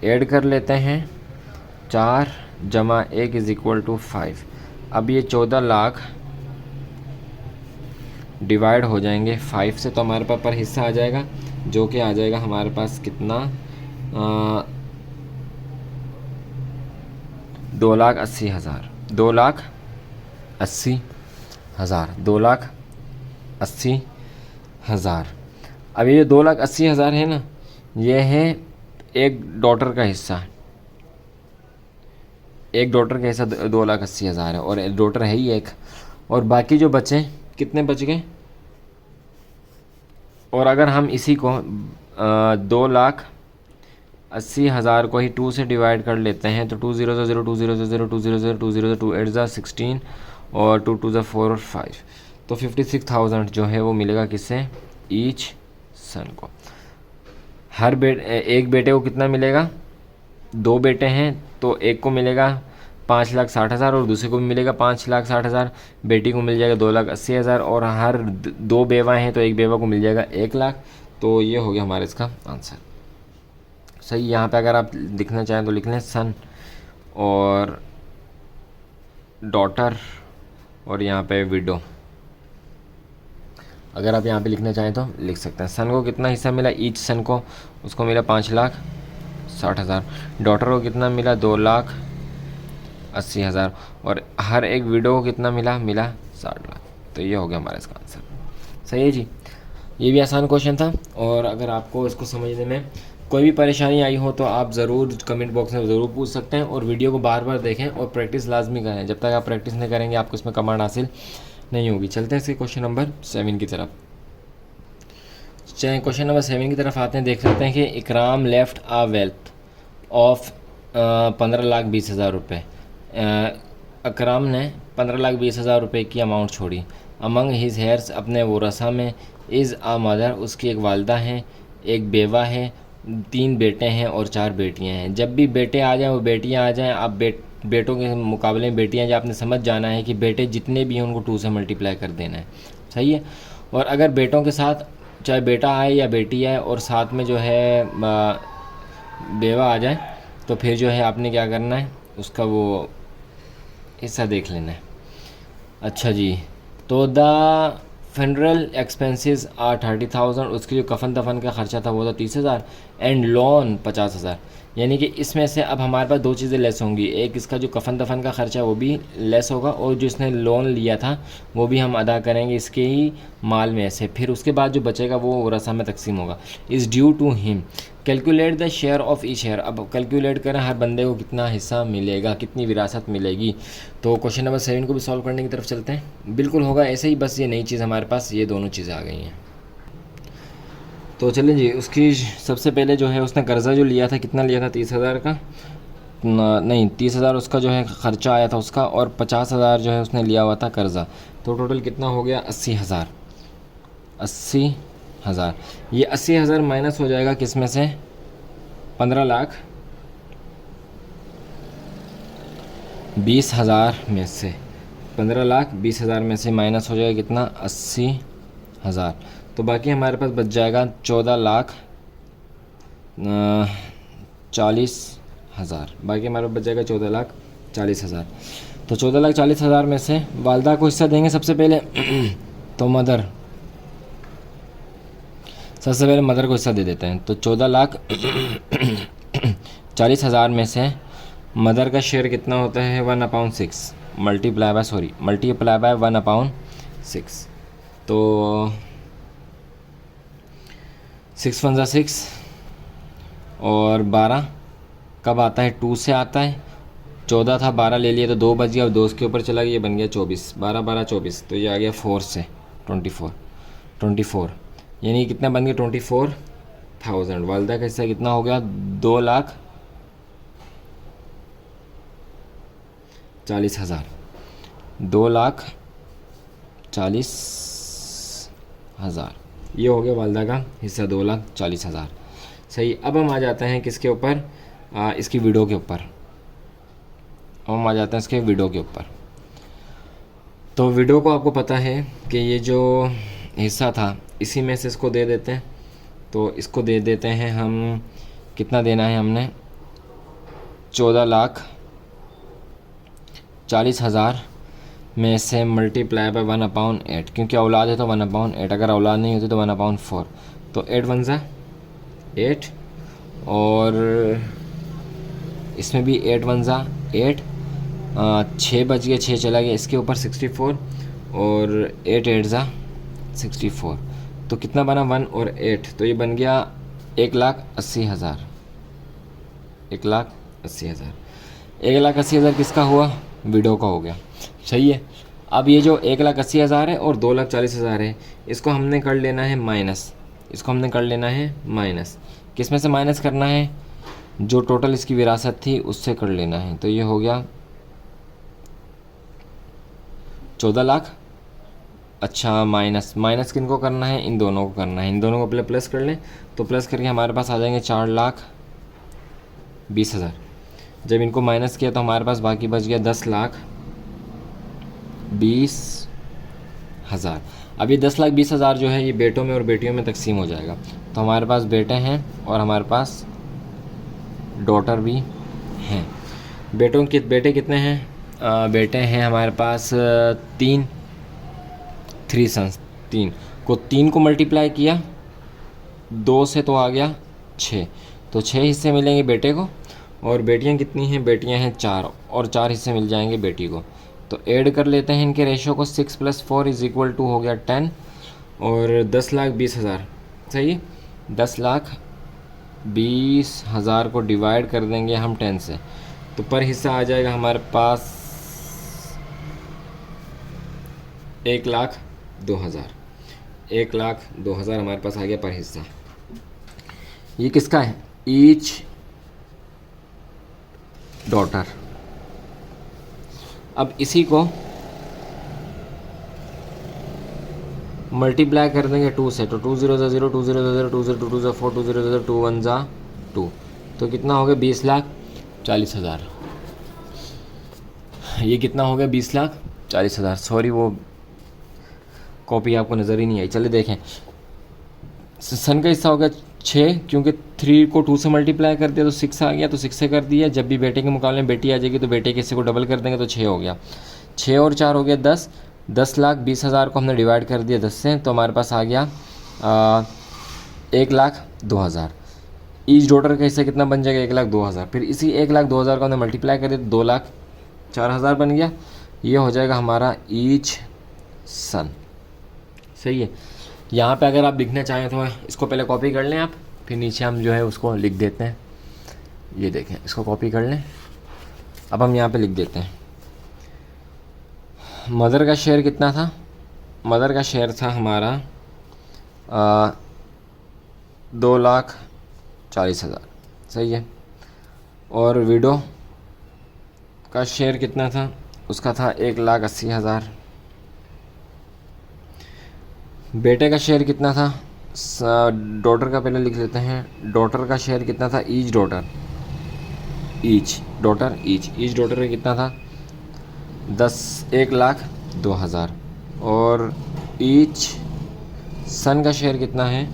[SPEAKER 1] ऐड कर लेते हैं, 4 + 1 = 5। अब ये 14 लाख डिवाइड हो जाएंगे 5 से, तो हमारे पास पर हिस्सा आ जाएगा, जो कि आ जाएगा हमारे पास कितना, 2,80,000। 2,80,000। 2,80,000। अब ये 2,80,000 है ना, ये है एक डॉटर का हिस्सा। एक डॉटर का हिस्सा 2,80,000 है, और डॉटर है ही एक। और बाकी जो बचे, कितने बच गए। और अगर हम इसी को 2,80,000 को ही 2 से डिवाइड कर लेते हैं, तो 2 0 0 2 0 0 2 0 0 2 0 2 8 16 और 2 2 4 और 5, तो 56,000 जो है वो मिलेगा किससे, ईच सन को। एक बेटे को कितना मिलेगा, 2 बेटे हैं तो एक को मिलेगा 5,60,000 और दूसरे को भी मिलेगा 5,60,000। बेटी को मिल जाएगा 2,80,000 और हर 2 बेवा हैं तो एक बेवा को मिल जाएगा 1 लाख। तो ये हो गया हमारा इसका आंसर। सही। यहाँ पे अगर आप लिखना चाहें तो लिख लें सन और डॉटर और यहाँ पे विडो। अगर आप यहाँ पे लिखना चाहें तो लिख सकते हैं। सन को कितना हिस्सा मिला, ईच सन को, उसको मिला 5,60,000। डॉटर को कितना मिला, 2,80,000 और हर एक विडो को कितना मिला 60 लाख। तो ये हो गया हमारा इसका आंसर। सही है जी। ये भी आसान क्वेश्चन था। और अगर आपको इसको समझने में कोई भी परेशानी आई हो तो आप ज़रूर कमेंट बॉक्स में ज़रूर पूछ सकते हैं। और वीडियो को बार बार देखें और प्रैक्टिस लाजमी करें। जब तक आप प्रैक्टिस नहीं करेंगे आपको इसमें कमांड हासिल नहीं होगी। चलते हैं इसके क्वेश्चन नंबर 7 की तरफ। क्वेश्चन नंबर 7 की तरफ आते हैं। देख सकते हैं कि इकराम लेफ्ट आ वेल्थ ऑफ 15,20,000 रुपये। अकराम ने 15,20,000 रुपये की अमाउंट छोड़ी। अमंग हिज हेयर्स, अपने वरसा में, इज़ आ मदर, उसकी एक वालदा हैं, एक बेवा है, 3 बेटे हैं और 4 बेटियां हैं। जब भी बेटे आ जाएं वो बेटियां आ जाएं। आप बेटों के मुकाबले में बेटियां, जो आपने समझ जाना है कि बेटे जितने भी हैं उनको 2 से मल्टीप्लाई कर देना है। सही है। और अगर बेटों के साथ चाहे बेटा आए या बेटी आए और साथ में जो है बेवा आ जाए तो फिर जो है आपने क्या करना है, उसका वो हिस्सा देख लेना है। अच्छा जी। तो द फनरल एक्सपेंसेस आर 30,000। उसकी जो कफन दफन का ख़र्चा था वो था 30,000 एंड लोन 50,000। यानी कि इसमें से अब हमारे पास 2 चीज़ें लेस होंगी। एक इसका जो कफन दफन का ख़र्चा है वो भी लेस होगा और जो इसने लोन लिया था वो भी हम अदा करेंगे इसके ही माल में से। फिर उसके बाद जो बचेगा वो वरसा में तकसीम होगा। Is due to him. Calculate the share of each share. अब कैलकुलेट करें हर बंदे को कितना हिस्सा मिलेगा, कितनी विरासत मिलेगी। तो क्वेश्चन नंबर 7 को भी सॉल्व करने की तरफ चलते हैं। बिल्कुल होगा ऐसे ही, बस ये नई चीज़ हमारे पास ये दोनों चीज़ें आ गई हैं। तो चलें जी। उसकी सबसे पहले जो है उसने कर्ज़ा जो लिया था, कितना लिया था, 30,000 का नहीं, 30,000 उसका जो है ख़र्चा आया था उसका, और 50,000 जो है उसने लिया हुआ था कर्ज़ा। तो टोटल कितना हो गया, 80,000। 80,000। ये 80,000 माइनस हो जाएगा किस में से, 15,20,000 में से। 15,20,000 में से माइनस हो जाएगा कितना, 80,000। तो बाकी हमारे पास बच जाएगा 14,40,000। बाकी हमारे पास बच जाएगा 14,40,000। तो 14,40,000 में से वालदा को हिस्सा देंगे सबसे पहले तो सबसे पहले मदर को हिस्सा दे देते हैं। तो 14,40,000 में से मदर का शेयर कितना होता है, 1/6 मल्टीप्लाई बाय 1/6। तो 6 1 जा 6 और 12 कब आता है, 2 से आता है। 14 था, 12 ले लिया तो 2 बच गया, और 2 के ऊपर चला गया, ये बन गया 24। 12 12 24, तो ये आ गया 4 से 24 यानी कितना बन गया, 24,000। वालदा का हिस्सा कितना हो गया, 2,40,000। 2,40,000 ये हो गया वालदा का हिस्सा, 2,40,000। सही। अब हम आ जाते हैं किसके ऊपर, इसकी विडो के ऊपर। तो विडो को आपको पता है कि ये जो हिस्सा था इसी में से इसको दे देते हैं। तो इसको दे देते हैं हम, कितना देना है हमने, 14,40,000 में से मल्टीप्लाई बाय 1/8, क्योंकि औलाद है तो 1/8, अगर औलाद नहीं होती तो 1/4। तो 8 1 जा 8, और इसमें भी 8 1 जा 8, 6 बच गया, 6 चला गया, इसके ऊपर 64, और 8 8 जा 64। तो कितना बना, 1 और 8, तो ये बन गया 1,80,000। 1,80,000। 1,80,000 किसका हुआ, विडो का हो गया। सही है। अब ये जो 1,80,000 है और 2,40,000 है, इसको हमने कर लेना है माइनस। किस में से माइनस करना है, जो टोटल इसकी विरासत थी उससे कर लेना है। तो ये हो गया 14 लाख। अच्छा, माइनस किन को करना है, इन दोनों को करना है। इन दोनों को पहले प्लस कर लें, तो प्लस करके हमारे पास आ जाएंगे 4,20,000। जब इनको माइनस किया तो हमारे पास बाकी बच गया 10,20,000। अब ये 10,20,000 जो है ये बेटों में और बेटियों में तकसीम हो जाएगा। तो हमारे पास बेटे हैं और हमारे पास डॉटर भी हैं। बेटे कितने हैं, बेटे हैं हमारे पास 3 सन्स। 3 को मल्टीप्लाई किया 2 से तो आ गया 6, तो 6 हिस्से मिलेंगे बेटे को। और बेटियां कितनी हैं, बेटियां हैं 4, और 4 हिस्से मिल जाएंगे बेटी को। तो ऐड कर लेते हैं इनके रेशो को, 6 + 4 = हो गया 10, और 10,20,000। सही है। 10,20,000 को डिवाइड कर देंगे हम 10 से, तो पर हिस्सा आ जाएगा हमारे पास 1,02,000। 1,02,000 हमारे पास आ गया पर हिस्सा। ये किसका है, ईच डॉटर। अब इसी को मल्टीप्लाई कर देंगे 2 से, तो 2 0 0 2 0 0 2 0 2 4 2 0 0 2 1 2, तो कितना हो गया 20,40,000। ये कितना हो गया 20,40,000। सॉरी, वो कॉपी आपको नज़र ही नहीं आई। चलिए देखें, सन का हिस्सा हो गया 6, क्योंकि 3 को 2 से मल्टीप्लाई कर दिया तो 6 आ गया, तो 6 से कर दिया। जब भी बेटे के मुकाबले में बेटी आ जाएगी तो बेटे के हिस्से को डबल कर देंगे तो 6 हो गया। 6 और 4 हो गया 10। 10,20,000 को हमने डिवाइड कर दिया 10 से, तो हमारे पास आ गया 1,02,000। ईच डॉटर का हिस्सा कितना बन जाएगा, 1,02,000। फिर इसी 1,02,000 को हमने मल्टीप्लाई कर दिया तो 2,04,000 बन गया। ये हो जाएगा हमारा ईच सन। सही है। यहाँ पे अगर आप लिखना चाहें तो इसको पहले कॉपी कर लें आप, फिर नीचे हम जो है उसको लिख देते हैं। ये देखें, इसको कॉपी कर लें। अब हम यहाँ पे लिख देते हैं, मदर का शेयर कितना था। मदर का शेयर था हमारा 2,40,000। सही है। और विडो का शेयर कितना था, उसका था 1,80,000। बेटे का शेयर कितना था, डॉटर का पहले लिख लेते हैं। डॉटर का शेयर कितना था, ईच डॉटर का कितना था, 1,02,000 और ईच सन का शेयर कितना है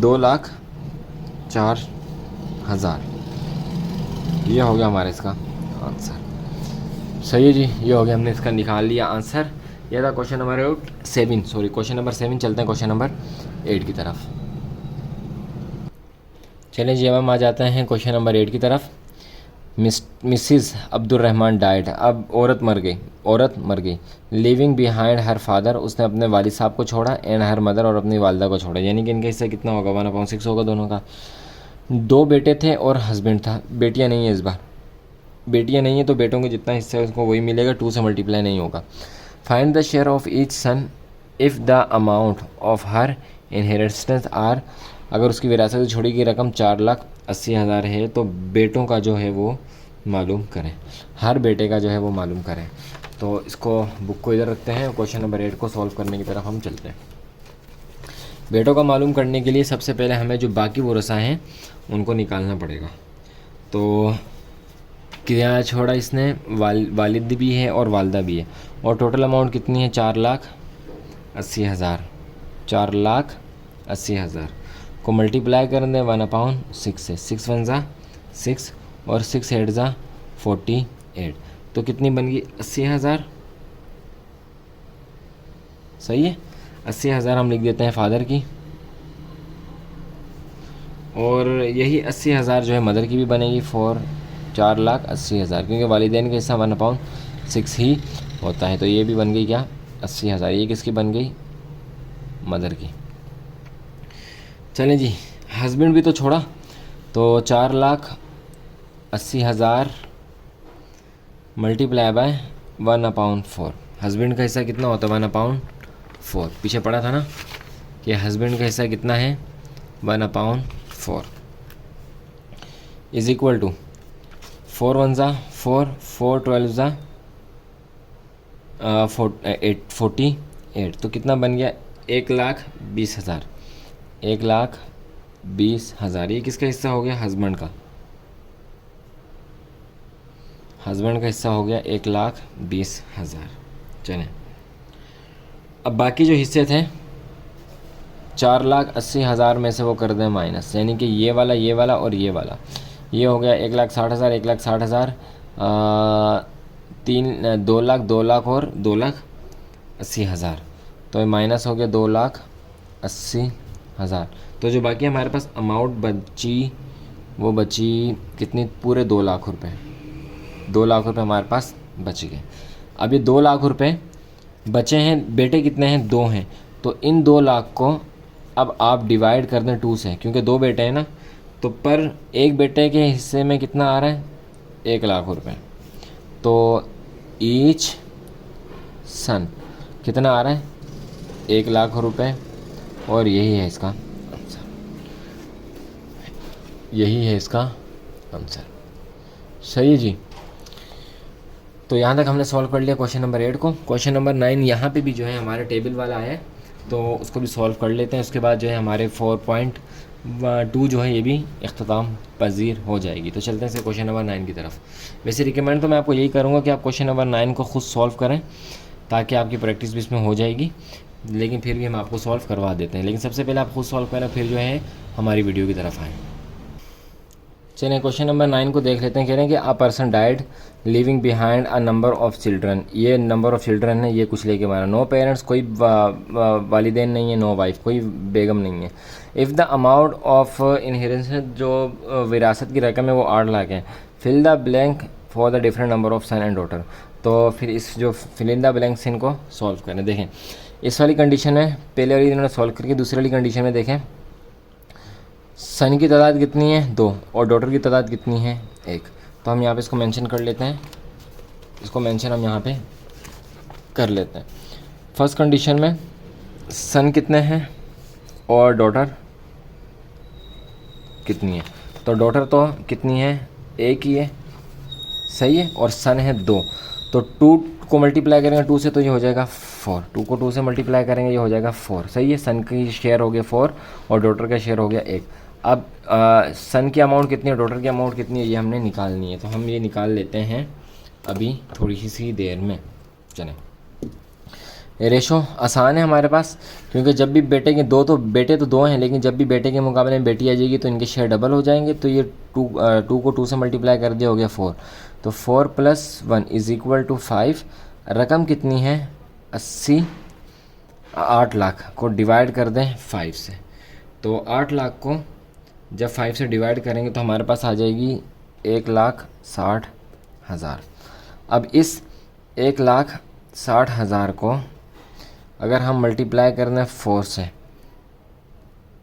[SPEAKER 1] 2,04,000। ये हो गया हमारा इसका आंसर। सही है जी, ये हो गया, हमने इसका निकाल लिया आंसर। ये था question number 7, sorry question number 7। चलते हैं क्वेश्चन नंबर 8 की तरफ। चलें जी, अब हम आ जाते हैं क्वेश्चन नंबर 8 की तरफ। मिसिस अब्दुलरहमान डाइड, अब औरत मर गई। लिविंग बिहाइंड हर फादर, उसने अपने वालिद साहब को छोड़ा, एंड हर मदर, और अपनी वालदा को छोड़ा। यानी कि इनका हिस्सा कितना होगा 1/6 होगा दोनों का। 2 बेटे थे और हस्बैंड था। बेटियां नहीं है, इस बार बेटियां नहीं है तो बेटों के जितना हिस्सा है उसको वही मिलेगा, 2 से मल्टीप्लाई नहीं होगा। Find the share of each son if the amount of her inheritance are, अगर उसकी विरासत से छोड़ी गई रकम 4,80,000 है तो बेटों का जो है वो मालूम करें। हर बेटे का जो है वो मालूम करें। तो इसको बुक को इधर रखते हैं, क्वेश्चन नंबर 8 को सॉल्व करने की तरफ हम चलते हैं। बेटों का मालूम करने के लिए सबसे पहले हमें जो बाकी वरसा हैं उनको निकालना पड़ेगा। तो क्या छोड़ा इसने, वालिद भी है और वालदा भी है, और टोटल अमाउंट कितनी है 4,80,000। 4,80,000 को मल्टीप्लाई कर दें 1/6 से। 6 1 ज़ा 6 और 6 8 ज़ा 48, तो कितनी बन गई 80,000। सही है, 80,000 हम लिख देते हैं फादर की, और यही 80,000 जो है मदर की भी बनेगी 4,80,000, क्योंकि वालिदैन का हिस्सा 1/6 ही होता है। तो ये भी बन गई क्या 80,000। ये किसकी बन गई, मदर की। चलें जी, हस्बैंड भी तो छोड़ा, तो 4,80,000 मल्टीप्लाई बाय 1/4। हस्बैंड का हिस्सा कितना होता है 1/4। पीछे पढ़ा था ना कि हस्बैंड का हिस्सा कितना है 1/4 इज़ इक्वल टू 4 1 ज़ा 4, 4 12 ज़ा 48, तो कितना बन गया 1,20,000। 1,20,000 ये किसका हिस्सा हो गया, हस्बैंड का। हस्बैंड का हिस्सा हो गया 1,20,000। चलें, अब बाकी जो हिस्से थे 4,80,000 में से वो कर दें माइनस, यानी कि ये वाला और ये वाला। ये हो गया 1,60,000, 1,60,000, 2 लाख, 2 लाख और 2,80,000, तो ये माइनस हो गया 2,80,000। तो जो बाकी हमारे पास अमाउंट बची वो बची कितनी, पूरे 2 लाख रुपए। 2 लाख रुपए हमारे पास बच गए। अब ये 2 लाख रुपए बचे हैं, बेटे कितने हैं 2 हैं, तो इन 2 लाख को अब आप डिवाइड कर दें 2 से, क्योंकि 2 बेटे हैं ना, तो पर एक बेटे के हिस्से में कितना आ रहा है 1 लाख रुपए। तो ईच सन कितना आ रहा है 1 लाख रुपए, और यही है इसका आंसर। यही है इसका आंसर। सही है जी। तो यहाँ तक हमने सॉल्व कर लिया क्वेश्चन नंबर 8 को। क्वेश्चन नंबर 9 यहाँ पे भी जो है हमारे टेबल वाला है, तो उसको भी सॉल्व कर लेते हैं। उसके बाद जो है हमारे 4.2 जो है ये भी इख्तिताम पजीर हो जाएगी। तो चलते हैं से क्वेश्चन नंबर 9 की तरफ। वैसे रिकमेंड तो मैं आपको यही करूँगा कि आप क्वेश्चन नंबर 9 को खुद सॉल्व करें, ताकि आपकी प्रैक्टिस भी इसमें हो जाएगी, लेकिन फिर भी हम आपको सॉल्व करवा देते हैं। लेकिन सबसे पहले आप खुद सॉल्व करें, फिर जो है हमारी वीडियो की तरफ आएँ। चलिए क्वेश्चन नंबर 9 को देख लेते हैं। कह रहे हैं कि a person died living behind a number of children. ये नंबर ऑफ चिल्ड्रन है, ये कुछ लेके मारा। नो पेरेंट्स, कोई वालिदैन नहीं है। नो वाइफ, कोई बेगम नहीं है। If the amount of inheritance, जो विरासत की रकम है वो 8 लाख है। Fill the blank for the different number of son and daughter. तो फिर इस जो फिल इन द ब्लैंक्स इनको सॉल्व करें। देखें इस वाली कंडीशन में पहले वाली इन्होंने सॉल्व करके, दूसरी वाली कंडीशन में देखें सन की तादाद कितनी है 2 और डॉटर की तादाद कितनी है 1। तो हम यहाँ पे इसको मेंशन कर लेते हैं, इसको मेंशन हम यहाँ पे कर लेते हैं। फर्स्ट कंडीशन में सन कितने हैं और डॉटर कितनी है, तो डॉटर तो कितनी है 1 ही है, सही है, और सन है 2। तो 2 को मल्टीप्लाई करेंगे 2 से तो ये हो जाएगा 4। 2 को 2 से मल्टीप्लाई करेंगे ये हो जाएगा 4, सही है। सन की शेयर हो गया 4 और डॉटर का शेयर हो गया 1। अब सन की अमाउंट कितनी है, डॉटर की अमाउंट कितनी है, ये हमने निकालनी है। तो हम ये निकाल लेते हैं अभी थोड़ी सी देर में। चलें, रेशो आसान है हमारे पास, क्योंकि जब भी बेटे के दो, तो बेटे तो दो हैं, लेकिन जब भी बेटे के मुकाबले में बेटी आ जाएगी तो इनके शेयर डबल हो जाएंगे। तो ये टू को 2 से मल्टीप्लाई कर दिया, हो गया 4। तो 4 + 1 = 5। रकम कितनी है? 80। 8 लाख को डिवाइड कर दें 5 से, तो 8 लाख को जब 5 से डिवाइड करेंगे तो हमारे पास आ जाएगी 1,60,000। अब इस 1,60,000 को अगर हम मल्टीप्लाई कर दें 4 से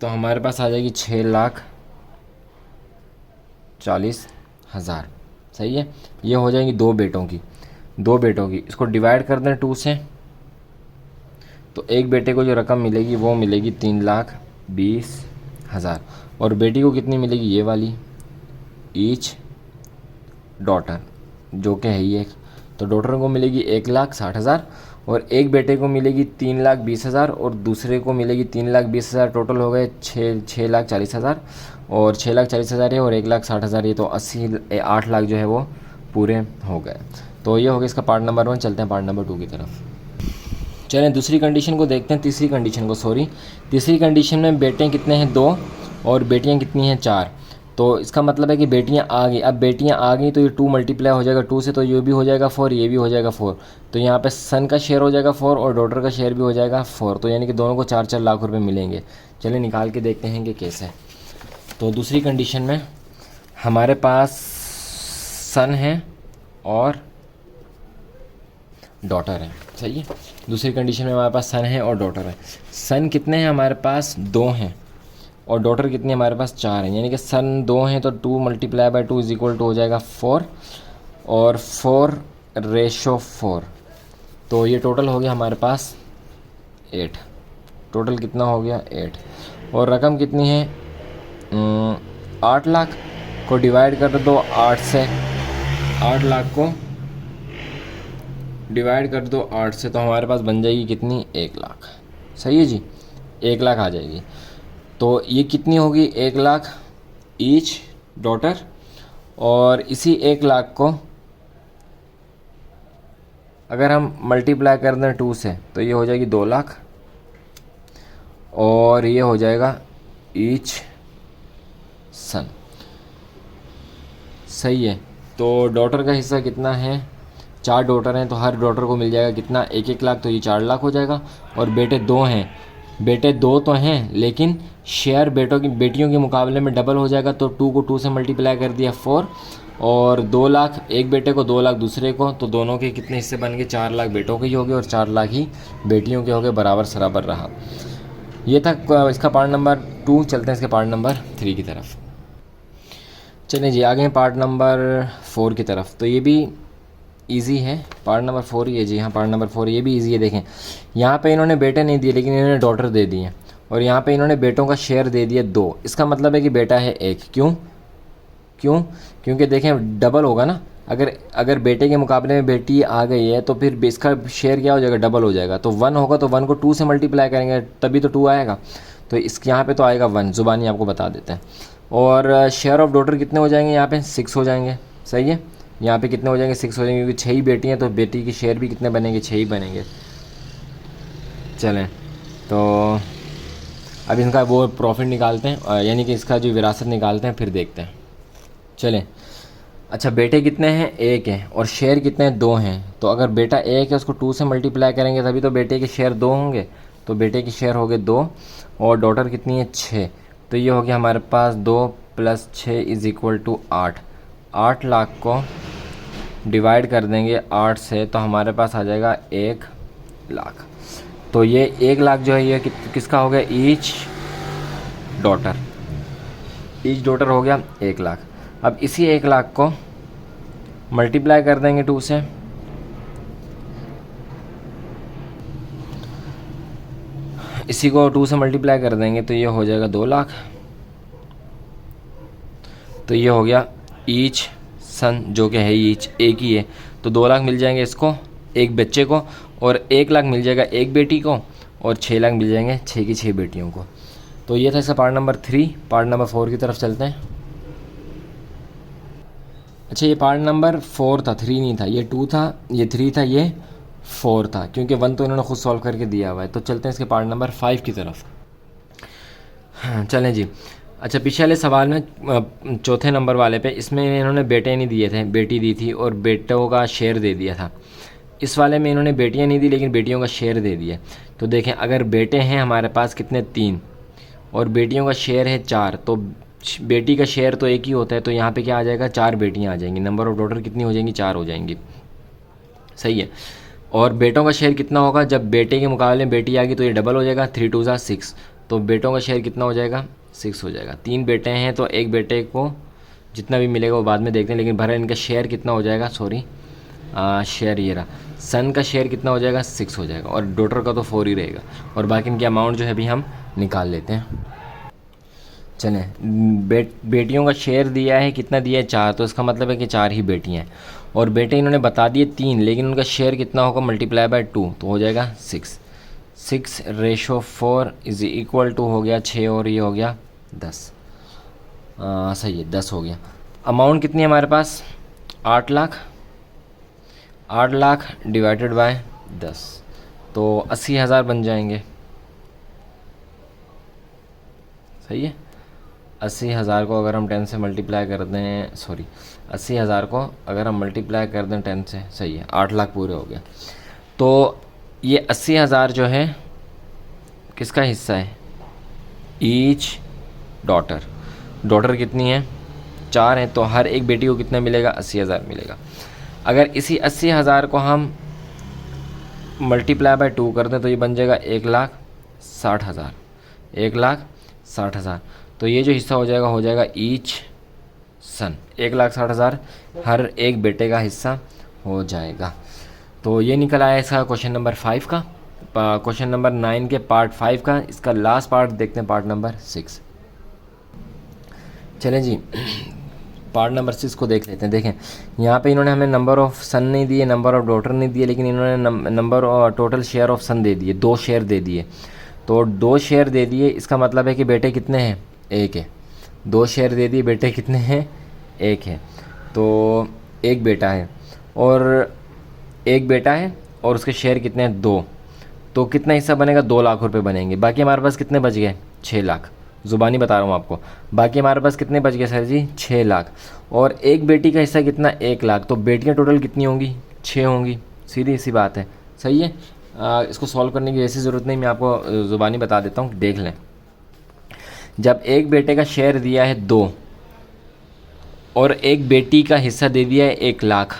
[SPEAKER 1] तो हमारे पास आ जाएगी 6,40,000। सही है, ये हो जाएंगी दो बेटों की। इसको डिवाइड कर दें 2 से तो एक बेटे को जो रकम मिलेगी वो मिलेगी 3,20,000, और बेटी को कितनी मिलेगी? ये वाली, ईच डॉटर, जो कि है ही एक। तो डॉटर को मिलेगी 1,60,000 और एक बेटे को मिलेगी 3,20,000 और दूसरे को मिलेगी 3,20,000। टोटल हो गए 6,40,000, और 6,40,000 है और 1,60,000 ये, तो 8 लाख जो है वो पूरे हो गए। तो ये हो गया इसका पार्ट नंबर 1। चलते हैं पार्ट नंबर 2 की तरफ। चलें तीसरी कंडीशन को देखते हैं। तीसरी कंडीशन में बेटे कितने हैं? 2 और बेटियां कितनी हैं? 4। तो इसका मतलब है कि बेटियां आ गई। अब बेटियां आ गई तो ये 2 मल्टीप्लाई हो जाएगा 2 से, तो ये भी हो जाएगा 4, ये भी हो जाएगा 4। तो यहाँ पे सन का शेयर हो जाएगा 4 और डॉटर का शेयर भी हो जाएगा 4। तो यानी कि दोनों को 4-4 लाख रुपए मिलेंगे। चलिए निकाल के देखते हैं कि कैसे। तो दूसरी कंडीशन में हमारे पास सन है और डॉटर है। सही है, दूसरी कंडीशन में हमारे पास सन है और डॉटर है। सन कितने हैं हमारे पास? 2 हैं, और डॉटर कितनी है हमारे पास? 4 हैं। यानी कि सन 2 हैं तो 2 × 2 = हो जाएगा 4, और 4/4। तो ये टोटल हो गया हमारे पास 8। टोटल कितना हो गया? 8। और रकम कितनी है? 8 लाख को डिवाइड कर दो 8 से। 8 लाख को डिवाइड कर दो 8 से, तो हमारे पास बन जाएगी कितनी? 1 लाख। सही है जी, 1 लाख आ जाएगी। तो ये कितनी होगी? 1 लाख ईच डॉटर, और इसी 1 लाख को अगर हम मल्टीप्लाई कर दें 2 से तो ये हो जाएगी 2 लाख, और ये हो जाएगा ईच सन। सही है, तो डॉटर का हिस्सा कितना है? 4 डॉटर हैं तो हर डॉटर को मिल जाएगा कितना? 1-1 लाख, तो ये 4 लाख हो जाएगा। और बेटे 2 हैं, बेटे 2 तो हैं लेकिन शेयर बेटियों के मुकाबले में डबल हो जाएगा। तो 2 को 2 से मल्टीप्लाई कर दिया 4, और 2 लाख एक बेटे को, 2 लाख दूसरे को, तो दोनों के कितने हिस्से बन गए? 4 लाख बेटों के ही हो गए और 4 लाख ही बेटियों के हो गए, बराबर सराबर रहा। ये था इसका पार्ट नंबर 2। चलते हैं इसके पार्ट नंबर 3 की तरफ। चलिए जी, आगे हैं पार्ट नंबर 4 की तरफ। तो ये भी इजी है, पार्ट नंबर 4 ही है जी। हाँ, पार्ट नंबर 4 ये भी इजी है। देखें, यहाँ पे इन्होंने बेटे नहीं दिए लेकिन इन्होंने डॉटर दे दी है, और यहाँ पे इन्होंने बेटों का शेयर दे दिया 2। इसका मतलब है कि बेटा है 1। क्योंकि देखें डबल होगा ना। अगर बेटे के मुकाबले में बेटी आ गई है तो फिर इसका शेयर क्या हो जाएगा? डबल हो जाएगा। तो 1 होगा तो 1 को 2 से मल्टीप्लाई करेंगे तभी तो 2 आएगा। तो इसके यहाँ पे तो आएगा 1, ज़ुबानी आपको बता देते हैं। और शेयर ऑफ डॉटर कितने हो जाएंगे? यहाँ पे 6 हो जाएंगे। सही है, यहाँ पे कितने हो जाएंगे? 6 हो जाएंगे, क्योंकि 6 ही बेटी हैं तो बेटी के शेयर भी कितने बनेंगे? 6 ही बनेंगे। चलें, तो अब इनका वो प्रॉफिट निकालते हैं, यानी कि इसका जो विरासत निकालते हैं, फिर देखते हैं। चलें, अच्छा बेटे कितने हैं? 1 है, और शेयर कितने हैं? 2 हैं। तो अगर बेटा 1 है उसको 2 से मल्टीप्लाई करेंगे तभी तो बेटे के शेयर 2 होंगे। तो बेटे के शेयर हो गए 2, और डॉटर कितनी है? 6। तो ये हो गया हमारे पास 2 + 6 = 8। 8 लाख को डिवाइड कर देंगे 8 से तो हमारे पास आ जाएगा 1 लाख। तो ये 1 लाख जो है ये किसका हो गया? ईच डॉटर हो गया 1 लाख। अब इसी 1 लाख को मल्टीप्लाई कर देंगे 2 से, इसी को 2 से मल्टीप्लाई कर देंगे तो ये हो जाएगा 2 लाख। तो ये हो गया ईच सन, जो कि है ईच, एक ही है। तो 2 लाख मिल जाएंगे इसको, एक बच्चे को, और 1 लाख मिल जाएगा एक बेटी को, और 6 लाख मिल जाएंगे 6 की 6 बेटियों को। तो ये था इसका पार्ट नंबर 3। पार्ट नंबर 4 की तरफ चलते हैं। अच्छा ये पार्ट नंबर 4 था, 3 नहीं था, ये 2 था, ये 3 था, ये 4 था, क्योंकि 1 तो इन्होंने खुद सॉल्व करके दिया हुआ है। तो चलते हैं इसके पार्ट नंबर 5 की तरफ। हाँ चलें जी। अच्छा पिछले वाले सवाल में चौथे नंबर वाले पे, इसमें इन्होंने बेटे नहीं दिए थे, बेटी दी थी और बेटों का शेयर दे दिया था। इस वाले में इन्होंने बेटियां नहीं दी लेकिन बेटियों का शेयर दे दिया। तो देखें अगर बेटे हैं हमारे पास कितने 3 और बेटियों का शेयर है 4, तो बेटी का शेयर तो एक ही होता है, तो यहाँ पे क्या आ जाएगा 4 बेटियाँ आ जाएंगी। नंबर ऑफ डॉटर कितनी हो जाएंगी 4 हो जाएंगी, सही है। और बेटों का शेयर कितना होगा, जब बेटे के मुकाबले में बेटी आ गई तो ये डबल हो जाएगा, 3 2 ज़ा 6, तो बेटों का शेयर कितना हो जाएगा 6 हो जाएगा। 3 बेटे हैं तो एक बेटे को जितना भी मिलेगा वो बाद में देखते हैं, लेकिन भरा इनका शेयर कितना हो जाएगा, सॉरी शेयर ये रहा, सन का शेयर कितना हो जाएगा 6 हो जाएगा और डॉटर का तो 4 ही रहेगा। और बाकी इनकी अमाउंट जो है अभी हम निकाल लेते हैं। चलें बेटियों का शेयर दिया है, कितना दिया है 4, तो इसका मतलब है कि 4 ही बेटियां हैं। और बेटे इन्होंने बता दिए 3, लेकिन उनका शेयर कितना होगा मल्टीप्लाई बाय 2, तो हो जाएगा 6। 6/4 इज़ इक्वल टू हो गया 6 और ये हो गया 10। सही है 10 हो गया। अमाउंट कितनी है हमारे पास 8 लाख। 8 लाख डिवाइडेड बाय 10 तो 80,000 बन जाएंगे, सही है। 80,000 को अगर हम 10 से मल्टीप्लाई कर दें, सॉरी 80,000 को अगर हम मल्टीप्लाई कर दें 10 से, सही है 8 लाख पूरे हो गया। तो ये 80,000 जो है किसका हिस्सा है, ईच डॉटर कितनी है 4 है, तो हर एक बेटी को कितना मिलेगा 80,000 मिलेगा। अगर इसी 80,000 को हम मल्टीप्लाई बाय 2 कर दें तो ये बन जाएगा 1,60,000। 1,60,000 तो ये जो हिस्सा हो जाएगा ईच सन, 1,60,000 हर एक बेटे का हिस्सा हो जाएगा। तो ये निकल आया इसका क्वेश्चन नंबर 5 का। क्वेश्चन नंबर 9 के पार्ट 5 का इसका लास्ट पार्ट देखते हैं, पार्ट नंबर 6। चलें जी पार्ट नंबर 6 को देख लेते हैं। देखें यहाँ पे इन्होंने हमें नंबर ऑफ़ सन नहीं दिए, नंबर ऑफ़ डॉटर नहीं दिए, लेकिन इन्होंने नंबर और टोटल शेयर ऑफ सन दे दिए, 2 शेयर दे दिए। तो 2 शेयर दे दिए, इसका मतलब है कि बेटे कितने हैं 1 है। 2 शेयर दे दिए, बेटे कितने हैं 1 है, तो 1 बेटा है और 1 बेटा है और उसके शेयर कितने हैं 2, तो कितना हिस्सा बनेगा 2 लाख रुपए बनेंगे। बाकी हमारे पास कितने बच गए 6 लाख, ज़ुबानी बता रहा हूँ आपको। बाकी हमारे पास कितने बच गए सर जी 6 लाख, और एक बेटी का हिस्सा कितना 1 लाख, तो बेटियाँ टोटल कितनी होंगी 6 होंगी, सीधी सी बात है, सही है। इसको सॉल्व करने की ऐसी ज़रूरत नहीं, मैं आपको ज़ुबानी बता देता हूँ, देख लें। जब एक बेटे का शेयर दिया है 2 और एक बेटी का हिस्सा दे दिया है 1 लाख,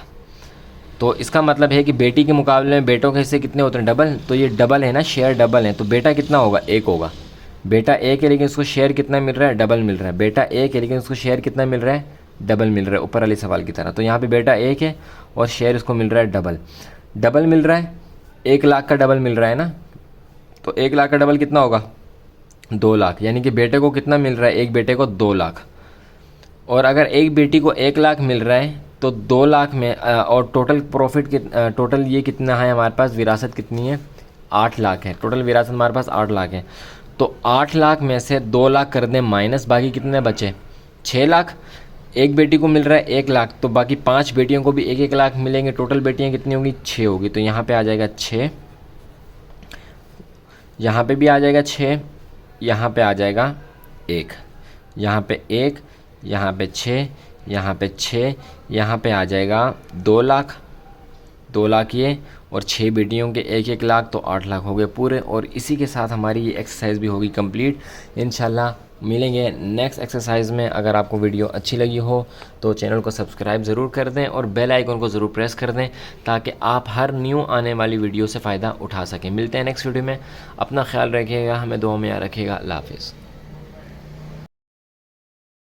[SPEAKER 1] तो इसका मतलब है कि बेटी के मुकाबले में बेटों के हिस्से कितने होते हैं डबल, तो ये डबल है ना, शेयर डबल है, तो बेटा कितना होगा 1 होगा। बेटा 1 है लेकिन उसको शेयर कितना मिल रहा है डबल मिल रहा है। बेटा 1 है लेकिन उसको शेयर कितना मिल रहा है डबल मिल रहा है, ऊपर वाले सवाल की तरह। तो यहाँ पे बेटा 1 है और शेयर इसको मिल रहा है डबल मिल रहा है, 1 लाख का डबल मिल रहा है ना, तो 1 लाख का डबल कितना होगा 2 लाख, यानी कि बेटे को कितना मिल रहा है, एक बेटे को 2 लाख। और अगर एक बेटी को 1 लाख मिल रहा है तो 2 लाख में और टोटल प्रॉफिट टोटल ये कितना है हमारे पास, विरासत कितनी है 8 लाख है, टोटल विरासत हमारे पास 8 लाख है। तो 8 लाख में से 2 लाख कर दें माइनस, बाकी कितने बचे 6 लाख। एक बेटी को मिल रहा है 1 लाख, तो बाकी 5 बेटियों को भी 1-1 लाख मिलेंगे, टोटल बेटियां कितनी होंगी 6 होगी। तो यहाँ पे आ जाएगा 6, यहाँ पे भी आ जाएगा 6, यहाँ पे आ जाएगा 1, यहाँ पे 1, यहाँ पे 6, यहाँ पे 6, यहाँ पे आ जाएगा 2 लाख, 2 लाख ये, और 6 बेटियों के 1-1 लाख, तो 8 लाख हो गए पूरे। और इसी के साथ हमारी ये एक्सरसाइज भी होगी कंप्लीट। इंशाल्लाह मिलेंगे नेक्स्ट एक्सरसाइज में। अगर आपको वीडियो अच्छी लगी हो तो चैनल को सब्सक्राइब ज़रूर कर दें और बेल आइकन को ज़रूर प्रेस कर दें, ताकि आप हर न्यू आने वाली वीडियो से फ़ायदा उठा सकें। मिलते हैं नेक्स्ट वीडियो में, अपना ख्याल रखिएगा, हमें दुआ में याद रखिएगा। अल्लाह हाफ़िज़।